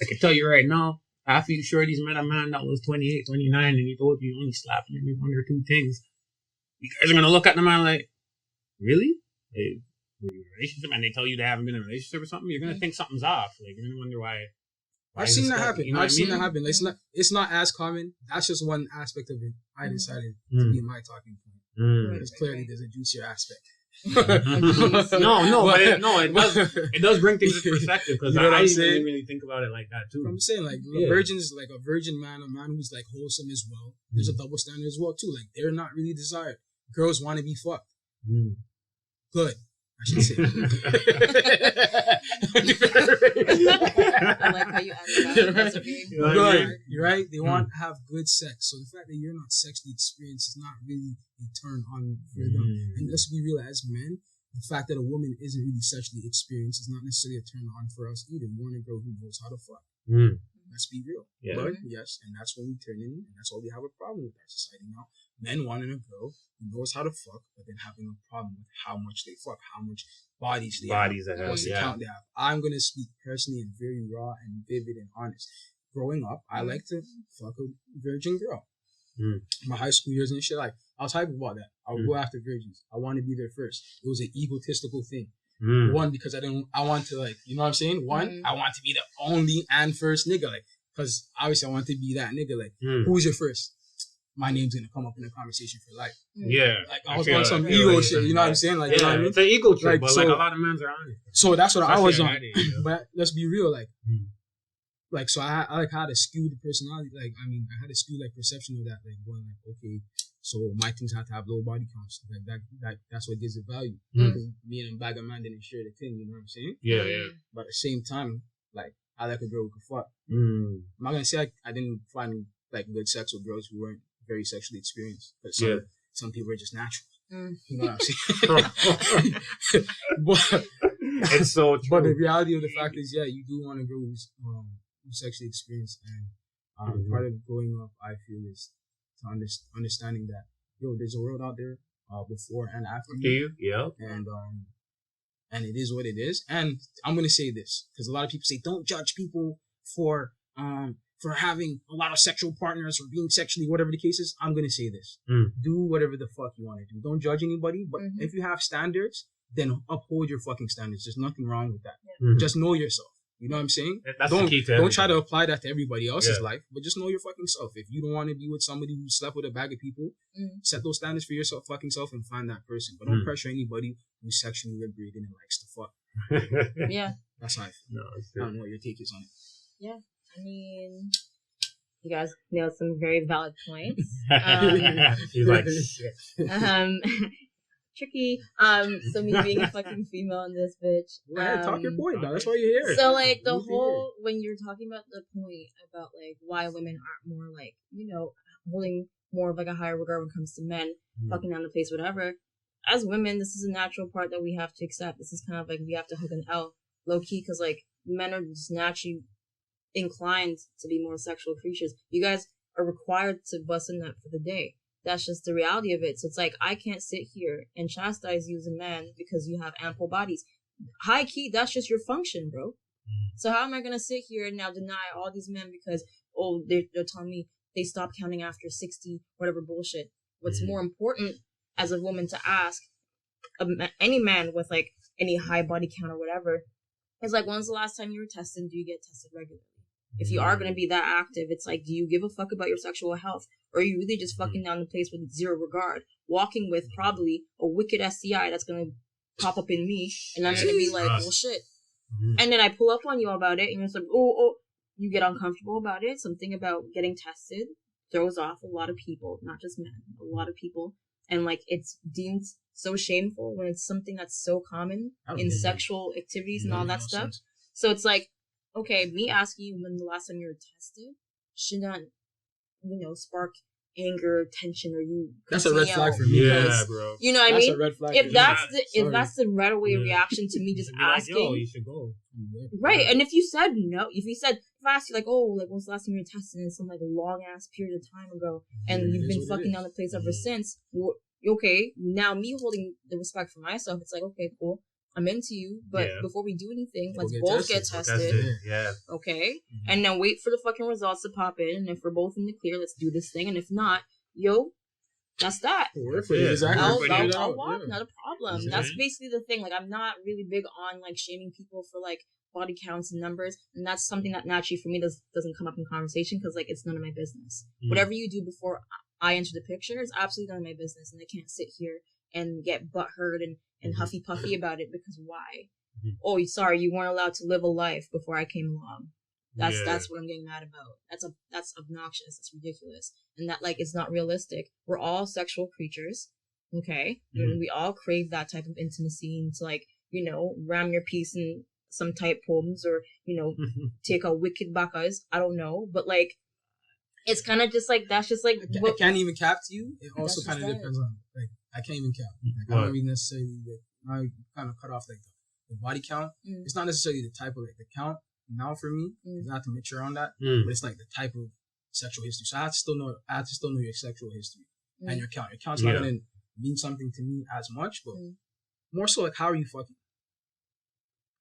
I can tell you right now, half of you shorties met a man that was 28, 29, and he told you only slapped maybe one or two things. You guys are going to look at the man like, really? Hey, were you in a relationship? And they tell you they haven't been in a relationship or something? You're going to think something's off. Like, you're going to wonder why I've seen that happen. You know I've seen that happen. It's not as common. That's just one aspect of it. I decided to be my talking point. Because clearly there's a juicier aspect. But it does bring things into perspective, because you know I didn't really think about it like that too. I'm saying, like, a virgin is like a virgin man, a man who's like wholesome as well. There's a double standard as well too. Like, they're not really desired. Girls want to be fucked. Good, I should say. I like how you answer that. Okay. Good, you're right. They want to have good sex. So the fact that you're not sexually experienced is not really a turn on for them. And let's be real, as men, the fact that a woman isn't really sexually experienced is not necessarily a turn on for us either. We want a girl who knows how to fuck. Let's be real. But yes, and that's when we turn in, and that's why we have a problem with our society now. Men wanting a girl who knows how to fuck, but then having a problem with how much they fuck, how much bodies they have, what's the count they have. I'm going to speak personally and very raw and vivid and honest. Growing up, I like to fuck a virgin girl. My high school years and shit, like, I was hype about that. I would go after virgins. I want to be there first. It was an egotistical thing. One, because I want to, like, you know what I'm saying? One, I want to be the only and first nigga, like, because obviously I want to be that nigga, like, who's your first? My name's gonna come up in the conversation for life. Yeah. Like, I was on some ego shit, you know what I'm saying? Like, you know what I mean? It's an ego trip, like, but so, like a lot of men are on it. So that's what I was on. But let's be real, like, so I like had a skewed personality, like, I mean, I had a skewed, like, perception of that, like, going, like, okay, so my things have to have low body counts, like, that's what gives it value. Because me and Bagger Man didn't share the thing, you know what I'm saying? Yeah, yeah. But at the same time, like, I like a girl who could fuck. I'm not gonna say I didn't find, like, good sex with girls who weren't very sexually experienced, but some people are just natural. You know what I'm saying? But it's so true. But the reality of the fact is, you do want a girl who's sexually experienced, and part of growing up, I feel, is to understanding that there's a world out there before and after you, and it is what it is. And I'm gonna say this because a lot of people say don't judge people for having a lot of sexual partners or being sexually whatever the case is. I'm gonna say this: do whatever the fuck you want to do. Don't judge anybody, but if you have standards, then uphold your fucking standards. There's nothing wrong with that. Just know yourself. You know what I'm saying? That's the key to don't try to apply that to everybody else's life, but just know your fucking self. If you don't want to be with somebody who slept with a bag of people, set those standards for yourself, fucking self, and find that person. But don't pressure anybody who's sexually liberated and likes to fuck. Yeah. That's how I feel. I don't know what your take is on it. Yeah. I mean, you guys nailed some very valid points. He's like, shit. Tricky. So me being a fucking female in this bitch. Go ahead, talk your point, though. That's why you're here. So, like, the whole, when you're talking about the point about, like, why women aren't more, like, you know, holding more of, like, a higher regard when it comes to men, fucking down the face, whatever. As women, this is a natural part that we have to accept. This is kind of, like, we have to hook an L, low-key, because, like, men are just naturally inclined to be more sexual creatures. You guys are required to bust a nut for the day. That's just the reality of it. So it's like, I can't sit here and chastise you as a man because you have ample bodies. High key, that's just your function, bro. So how am I going to sit here and now deny all these men because, they're telling me they stop counting after 60, whatever bullshit. What's more important as a woman to ask any man with, like, any high body count or whatever is, like, when's the last time you were tested? Do you get tested regularly? If you are going to be that active, it's like, do you give a fuck about your sexual health? Or are you really just fucking down the place with zero regard? Walking with probably a wicked STI that's going to pop up in me. And I'm going to be like, well, shit. And then I pull up on you about it. And you're just like, you get uncomfortable about it. Something about getting tested throws off a lot of people. Not just men. A lot of people. And, like, it's deemed so shameful when it's something that's so common in sexual activities and all that stuff. Sense. So it's like, okay, me asking you when the last time you were tested should not, spark anger, tension, or you. That's a red flag for me. Yeah, bro. You know what I mean? That's a red flag. If that's the right away reaction to me just asking, like, yo, you should go. Right, and if you said no, if I asked you like, when's the last time you were tested in some like long ass period of time ago, and you've been fucking down the place ever since, okay, now me holding the respect for myself, it's like, okay, cool. I'm into you, but before we do anything, let's both get tested. Yeah. Okay? And then wait for the fucking results to pop in. And if we're both in the clear, let's do this thing. And if not, that's that. I'll walk, not a problem. That's basically the thing. Like, I'm not really big on, like, shaming people for, like, body counts and numbers. And that's something that naturally, for me, doesn't come up in conversation because, like, it's none of my business. Whatever you do before I enter the picture is absolutely none of my business. And I can't sit here and get butthurt and huffy puffy about it because why? Oh, sorry, you weren't allowed to live a life before I came along. That's what I'm getting mad about. That's obnoxious. That's ridiculous. And that, like, it's not realistic. We're all sexual creatures, okay? And we all crave that type of intimacy and to, like, ram your piece in some tight poems or, take a wicked bakas. I don't know, but, like, it's kind of just like, that's just like... I can't even cap to you. It also kind of depends on, like, I can't even count. Like, I don't even necessarily, like, I kind of cut off, like, the body count. It's not necessarily the type of, like, the count now for me. It's not to mature on that, but it's, like, the type of sexual history. So I have to still know your sexual history and your count. Your count's not going to mean something to me as much, but more so, like, how are you fucking?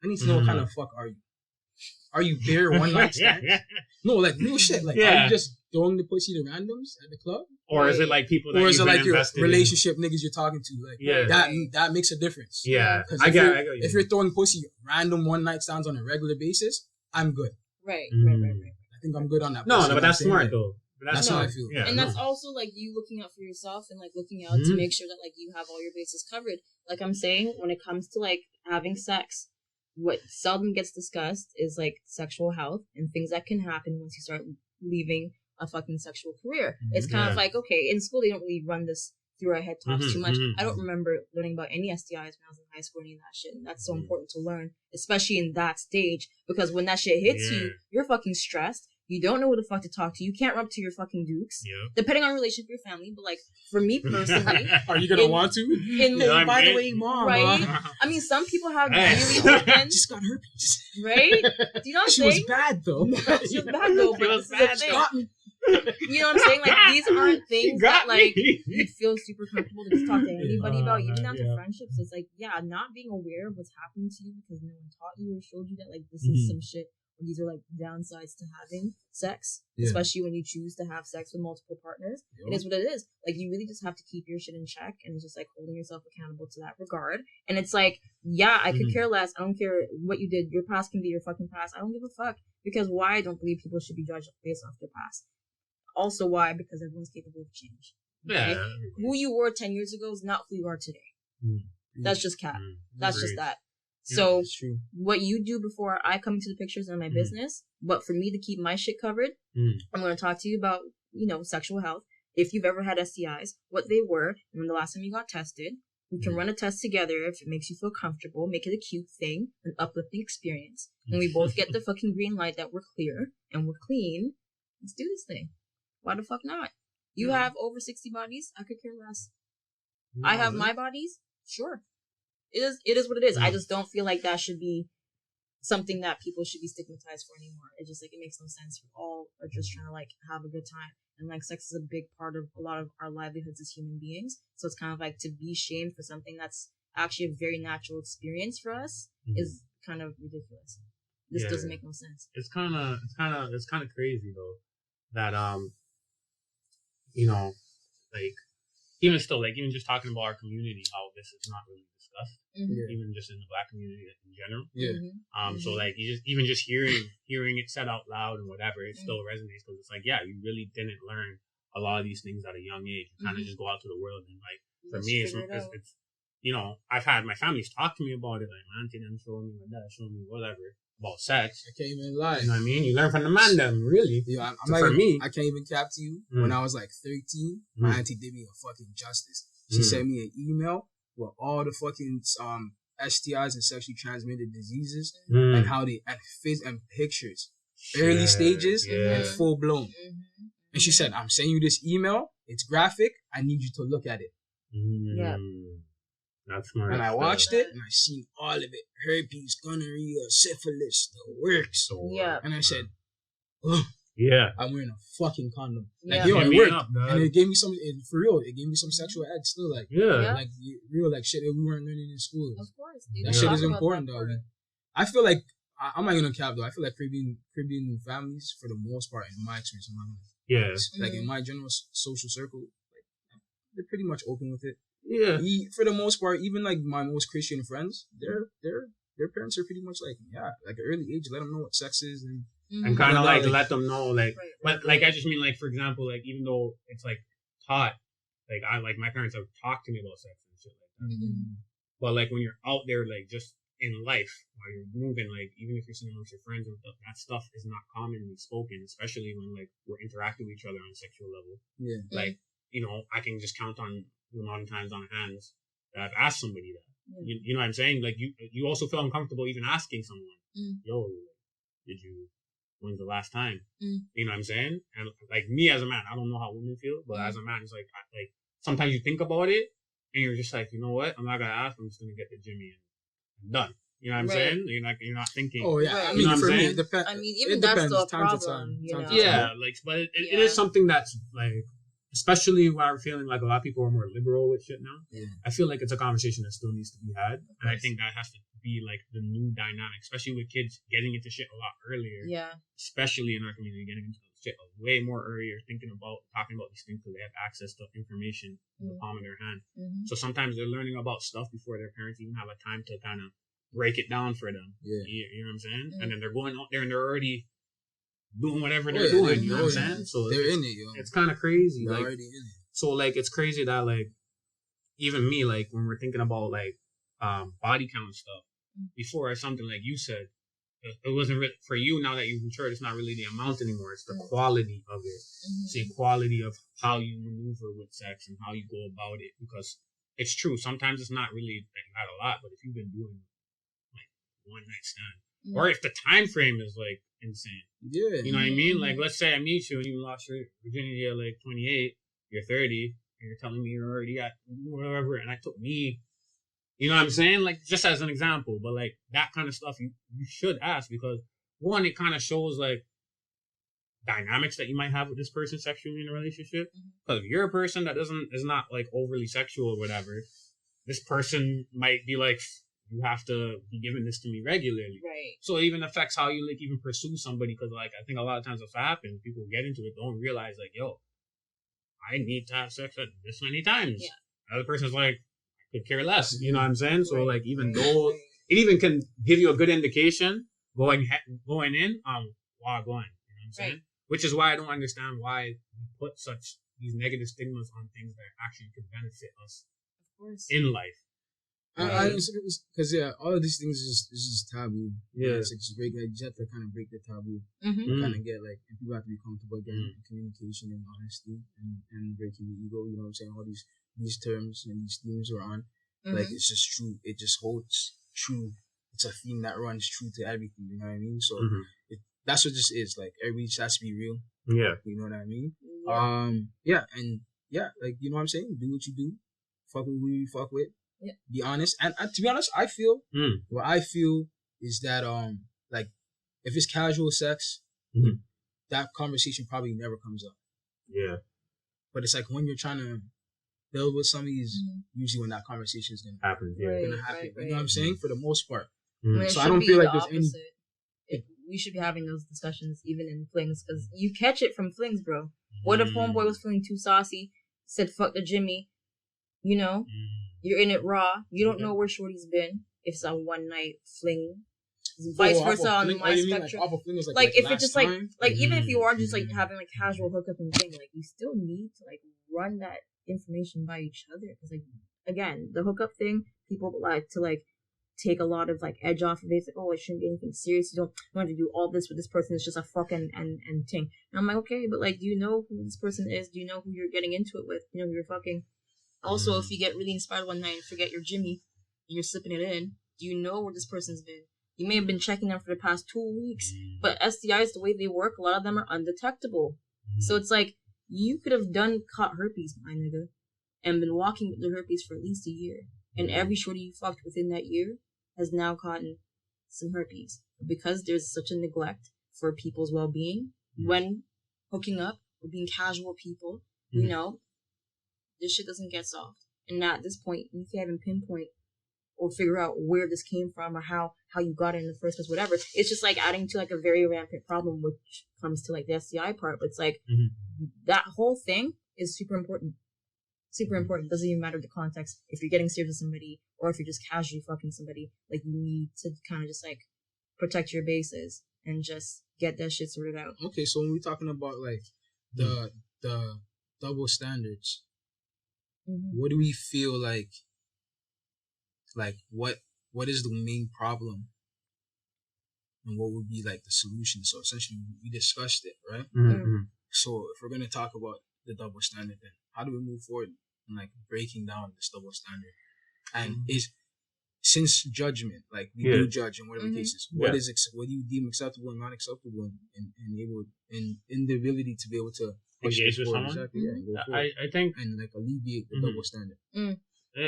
I need to know what kind of fuck are you? Are you bare one night stands? No, like real shit. Like, are you just throwing the pussy to randoms at the club? Or is it like people that or is it like your invested relationship niggas you're talking to? Like, that makes a difference. Yeah. I get if you're throwing pussy random one night stands on a regular basis, I'm good. Right. I think I'm good on that. No, but that's smart though. That's how I feel. Yeah, and that's also like you looking out for yourself and like looking out to make sure that like you have all your bases covered. Like I'm saying, when it comes to like having sex, what seldom gets discussed is like sexual health and things that can happen once you start leaving a fucking sexual career. It's kind of like, okay, in school they don't really run this through our head tops too much. I don't remember learning about any STIs when I was in high school or any of that shit. And that's so important to learn, especially in that stage, because when that shit hits you, you're fucking stressed. You don't know who the fuck to talk to. You can't run up to your fucking dukes. Yep. Depending on relationship with your family. But like, for me personally. Are you going to want to? By the way, mom. Right? I mean, some people have really open. Just got herpes. Right? Do you know what I'm saying? She was bad though. She was bad though. But this is the thing. You know what I'm saying? Like, these aren't things that like you feel super comfortable to just talk to anybody about, even down to friendships. So it's like, not being aware of what's happening to you because no one taught you or showed you that like this is some shit. These are like downsides to having sex, especially when you choose to have sex with multiple partners. It is what it is. Like, you really just have to keep your shit in check, and it's just like holding yourself accountable to that regard. And it's like, I could care less. I don't care what you did. Your past can be your fucking past. I don't give a fuck, because why? I don't believe people should be judged based off their past. Also, why? Because everyone's capable of change. Okay? Yeah. Who you were 10 years ago is not who you are today. That's just cap. That's just that. So what you do before I come into the pictures in my business, but for me to keep my shit covered, I'm going to talk to you about, sexual health. If you've ever had STIs, what they were, and when the last time you got tested, we can run a test together if it makes you feel comfortable, make it a cute thing, an uplifting experience. And we both get the fucking green light that we're clear and we're clean. Let's do this thing. Why the fuck not? You have over 60 bodies. I could care less. I have my bodies. Sure. It is what it is. I just don't feel like that should be something that people should be stigmatized for anymore. It just like, it makes no sense. We all are just trying to like have a good time. And like, sex is a big part of a lot of our livelihoods as human beings. So it's kind of like, to be shamed for something that's actually a very natural experience for us is kind of ridiculous. This doesn't make no sense. It's kind of crazy though that like, even still, like, even just talking about our community, how this is not really discussed, even just in the Black community in general. So like, you just hearing it said out loud and whatever, it still resonates, because it's like, you really didn't learn a lot of these things at a young age. You kind of just go out to the world, and like, for me, it's I've had my family's talk to me about it, like my auntie them showing me, my dad showing me whatever about sex. I can't even lie. You know what I mean? You learn from the man them, really. For me, I can't even cap to you. When I was like 13, my auntie did me a fucking justice. She sent me an email with all the fucking STIs and sexually transmitted diseases and how they and pictures, early stages and full blown. And she said, "I'm sending you this email. It's graphic. I need you to look at it." That's smart. And I watched it, and I seen all of it: herpes, gonorrhea, syphilis, the works. And I said, "Oh, I'm wearing a fucking condom." Like, it worked, and it gave me some. For real, it gave me some sexual ed still. Like, like real, like shit that we weren't learning in school. Of course, that shit is important, dog. I feel like I'm not gonna cap though. I feel like Caribbean families, for the most part, in my experience, like in my general social circle, like they're pretty much open with it. For the most part, even like my most Christian friends, their parents are pretty much like, like at an early age, let them know what sex is and kind of like let them know, like, but like I just mean, like, for example, like, even though it's like taught, like my parents have talked to me about sex and shit like that, but like when you're out there, like just in life while you're moving, like even if you're sitting amongst your friends and stuff, that stuff is not commonly spoken, especially when like we're interacting with each other on a sexual level. Like, I can just count on the amount of times on hands that I've asked somebody that. You know what I'm saying? Like, you also feel uncomfortable even asking someone, when's the last time? You know what I'm saying? And like, me as a man, I don't know how women feel, but as a man, it's like, sometimes you think about it and you're just like, you know what? I'm not going to ask. I'm just going to get the Jimmy and done. You know what I'm saying? You're not thinking. Oh yeah. I mean, for me, it depends. I mean, even that's still a problem. Like, but it is something that's like, especially when I'm feeling like a lot of people are more liberal with shit now. I feel like it's a conversation that still needs to be had, and I think that has to be like the new dynamic, especially with kids getting into shit a lot earlier. Yeah. Especially in our community, getting into shit way more earlier, talking about these things because they have access to information in the palm of their hand. So sometimes they're learning about stuff before their parents even have a time to kind of break it down for them. Yeah. You know what I'm saying? And then they're going out there and they're already doing whatever they're doing. You know what I'm saying? So they're in it, yo. It's kind of crazy. They're like, already in it. So like it's crazy that like even me, like when we're thinking about like body count stuff before, something like you said, it wasn't really for you. Now that you've matured, it's not really the amount anymore. It's the quality of it. It's the quality of how you maneuver with sex and how you go about it. Because it's true. Sometimes it's not really that you had a lot, but if you've been doing like one night stand, or if the time frame is like insane, you know what I mean? Like let's say I meet you and you lost your virginity at like 28, you're 30, and you're telling me you're already at whatever, and I took me. You know what I'm saying? Like, just as an example. But, like, that kind of stuff you should ask because, one, it kind of shows, like, dynamics that you might have with this person sexually in a relationship. Because if you're a person that is not, like, overly sexual or whatever, this person might be like, you have to be giving this to me regularly. Right. So it even affects how you, like, even pursue somebody because, like, I think a lot of times what's happened, people get into it, don't realize, like, yo, I need to have sex at this many times. Yeah. The other person's like, could care less, you know what I'm saying? So like even though it even can give you a good indication going in while going, you know what I'm saying? Which is why I don't understand why we put such these negative stigmas on things that actually could benefit us in life. Because all of these things is just taboo. Yeah, it's like just you have to kind of break the taboo, kind of get like, and people have to be comfortable again in communication and honesty and breaking the ego. You know what I'm saying? All these terms and these themes are on. Like it's just true. It just holds true. It's a theme that runs true to everything. You know what I mean? So that's what this is. Like everybody just has to be real. Yeah, you know what I mean? Like you know what I'm saying? Do what you do. Fuck with who you fuck with. Yeah. Be honest, and to be honest, I feel what I feel is that like if it's casual sex, that conversation probably never comes up. Yeah, but it's like when you're trying to build with somebody is usually when that conversation is gonna happen. Yeah, gonna happen. Right. You know what I'm saying? For the most part. So I don't feel like there's any. We should be having those discussions even in flings because you catch it from flings, bro. What if homeboy was feeling too saucy, said fuck the Jimmy, you know? You're in it raw. You don't know where shorty's been. If it's a one night fling, vice versa on my spectrum. Like if it's just like even if you are just like having like casual hookup and thing, like you still need to like run that information by each other because like again the hookup thing, people like to like take a lot of like edge off of it. It's like, oh, it shouldn't be anything serious. You don't want to do all this with this person. It's just a fucking and ting. And I'm like, okay, but like, do you know who this person is? Do you know who you're getting into it with? You know, you're fucking. Also, if you get really inspired one night and forget your Jimmy and you're slipping it in, do you know where this person's been? You may have been checking them for the past 2 weeks, but STIs, the way they work, a lot of them are undetectable. So it's like, you could have caught herpes, my nigga, and been walking with the herpes for at least a year. And every shorty you fucked within that year has now caught some herpes. Because there's such a neglect for people's well-being, when hooking up or being casual people, you know, this shit doesn't get solved. And at this point, you can't even pinpoint or figure out where this came from or how you got it in the first place, whatever. It's just like adding to like a very rampant problem, which comes to like the STI part. But it's like that whole thing is super important. Super important. Doesn't even matter the context. If you're getting serious with somebody or if you're just casually fucking somebody, like you need to kind of just like protect your bases and just get that shit sorted out. Okay, so when we're talking about like the double standards, what do we feel like what is the main problem and what would be like the solution? So essentially we discussed it, right? So if we're going to talk about the double standard, then how do we move forward in like breaking down this double standard? And is since judgment, like we do judge in whatever cases, what do you deem acceptable and not acceptable and in the ability to be able to engage with someone? Exactly, and go I think and like alleviate the double standard.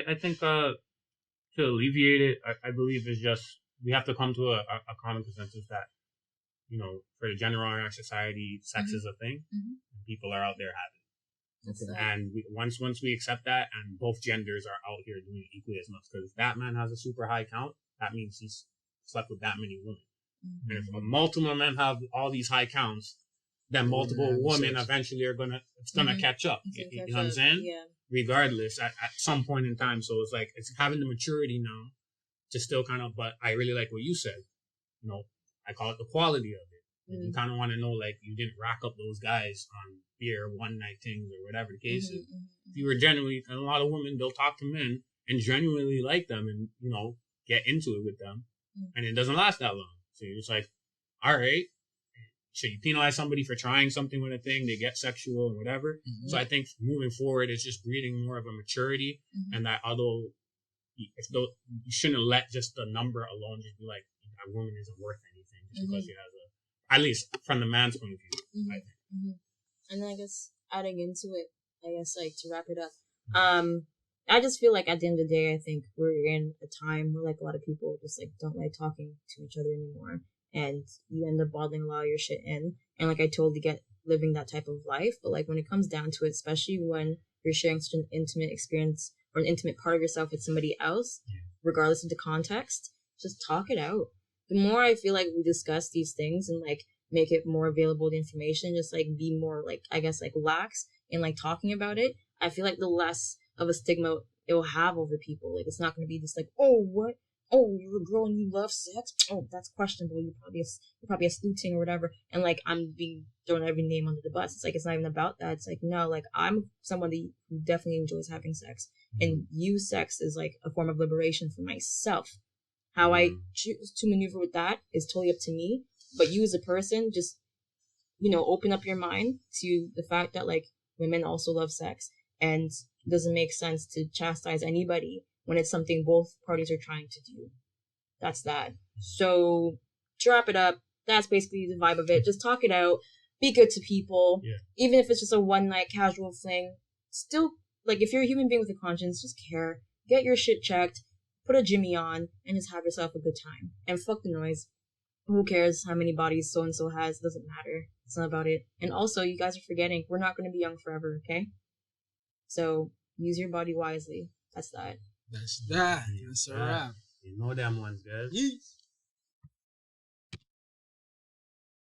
I think to alleviate it, I believe is just we have to come to a common consensus that, you know, for the general in our society, sex is a thing, and people are out there having it. Okay. And once we accept that, and both genders are out here doing it equally as much, because if that man has a super high count, that means he's slept with that many women. And if multiple men have all these high counts, then multiple women eventually it's gonna catch up. You know what I'm saying? Yeah. Regardless, at some point in time. So it's like, it's having the maturity now to still kind of, but I really like what you said. You know, I call it the quality of it. Like, you kind of want to know, like, you didn't rack up those guys on beer, one night things, or whatever the case is. If you were genuinely, and a lot of women, they'll talk to men and genuinely like them and, you know, get into it with them. And it doesn't last that long. So you're just like, all right, should you penalize somebody for trying something with a thing? They get sexual and whatever. So I think moving forward, it's just breeding more of a maturity, and that although you shouldn't let just the number alone just be like, that woman isn't worth anything just because she has at least from the man's point of view, I think. And then I guess adding into it, I guess, like, to wrap it up, I just feel like at the end of the day, I think we're in a time where, like, a lot of people just, like, don't like talking to each other anymore, and you end up bottling a lot of your shit in, and, like, I totally get living that type of life, but, like, when it comes down to it, especially when you're sharing such an intimate experience or an intimate part of yourself with somebody else, regardless of the context, just talk it out. The more I feel like we discuss these things and, like, make it more available, the information, just, like, be more, like, I guess, like, lax in, like, talking about it, I feel like the less of a stigma it will have over people. Like, it's not going to be this, like, oh, what? Oh, you're a girl and you love sex? Oh, that's questionable. You're probably a sleuting or whatever. And, like, I'm being thrown every name under the bus. It's like, it's not even about that. It's like, no, like, I'm somebody who definitely enjoys having sex. And use sex is, like, a form of liberation for myself. How I choose to maneuver with that is totally up to me. But you as a person, just, you know, open up your mind to the fact that, like, women also love sex. And it doesn't make sense to chastise anybody when it's something both parties are trying to do. That's that. So, to wrap it up, that's basically the vibe of it. Just talk it out. Be good to people. Yeah. Even if it's just a one-night casual fling. Still, like, if you're a human being with a conscience, just care. Get your shit checked. Put a Jimmy on. And just have yourself a good time. And fuck the noise. Who cares how many bodies so-and-so has? It doesn't matter. It's not about it. And also, you guys are forgetting, we're not going to be young forever, okay? So, use your body wisely. That's that. That's that. That's a wrap. You know them ones, guys. Yeet.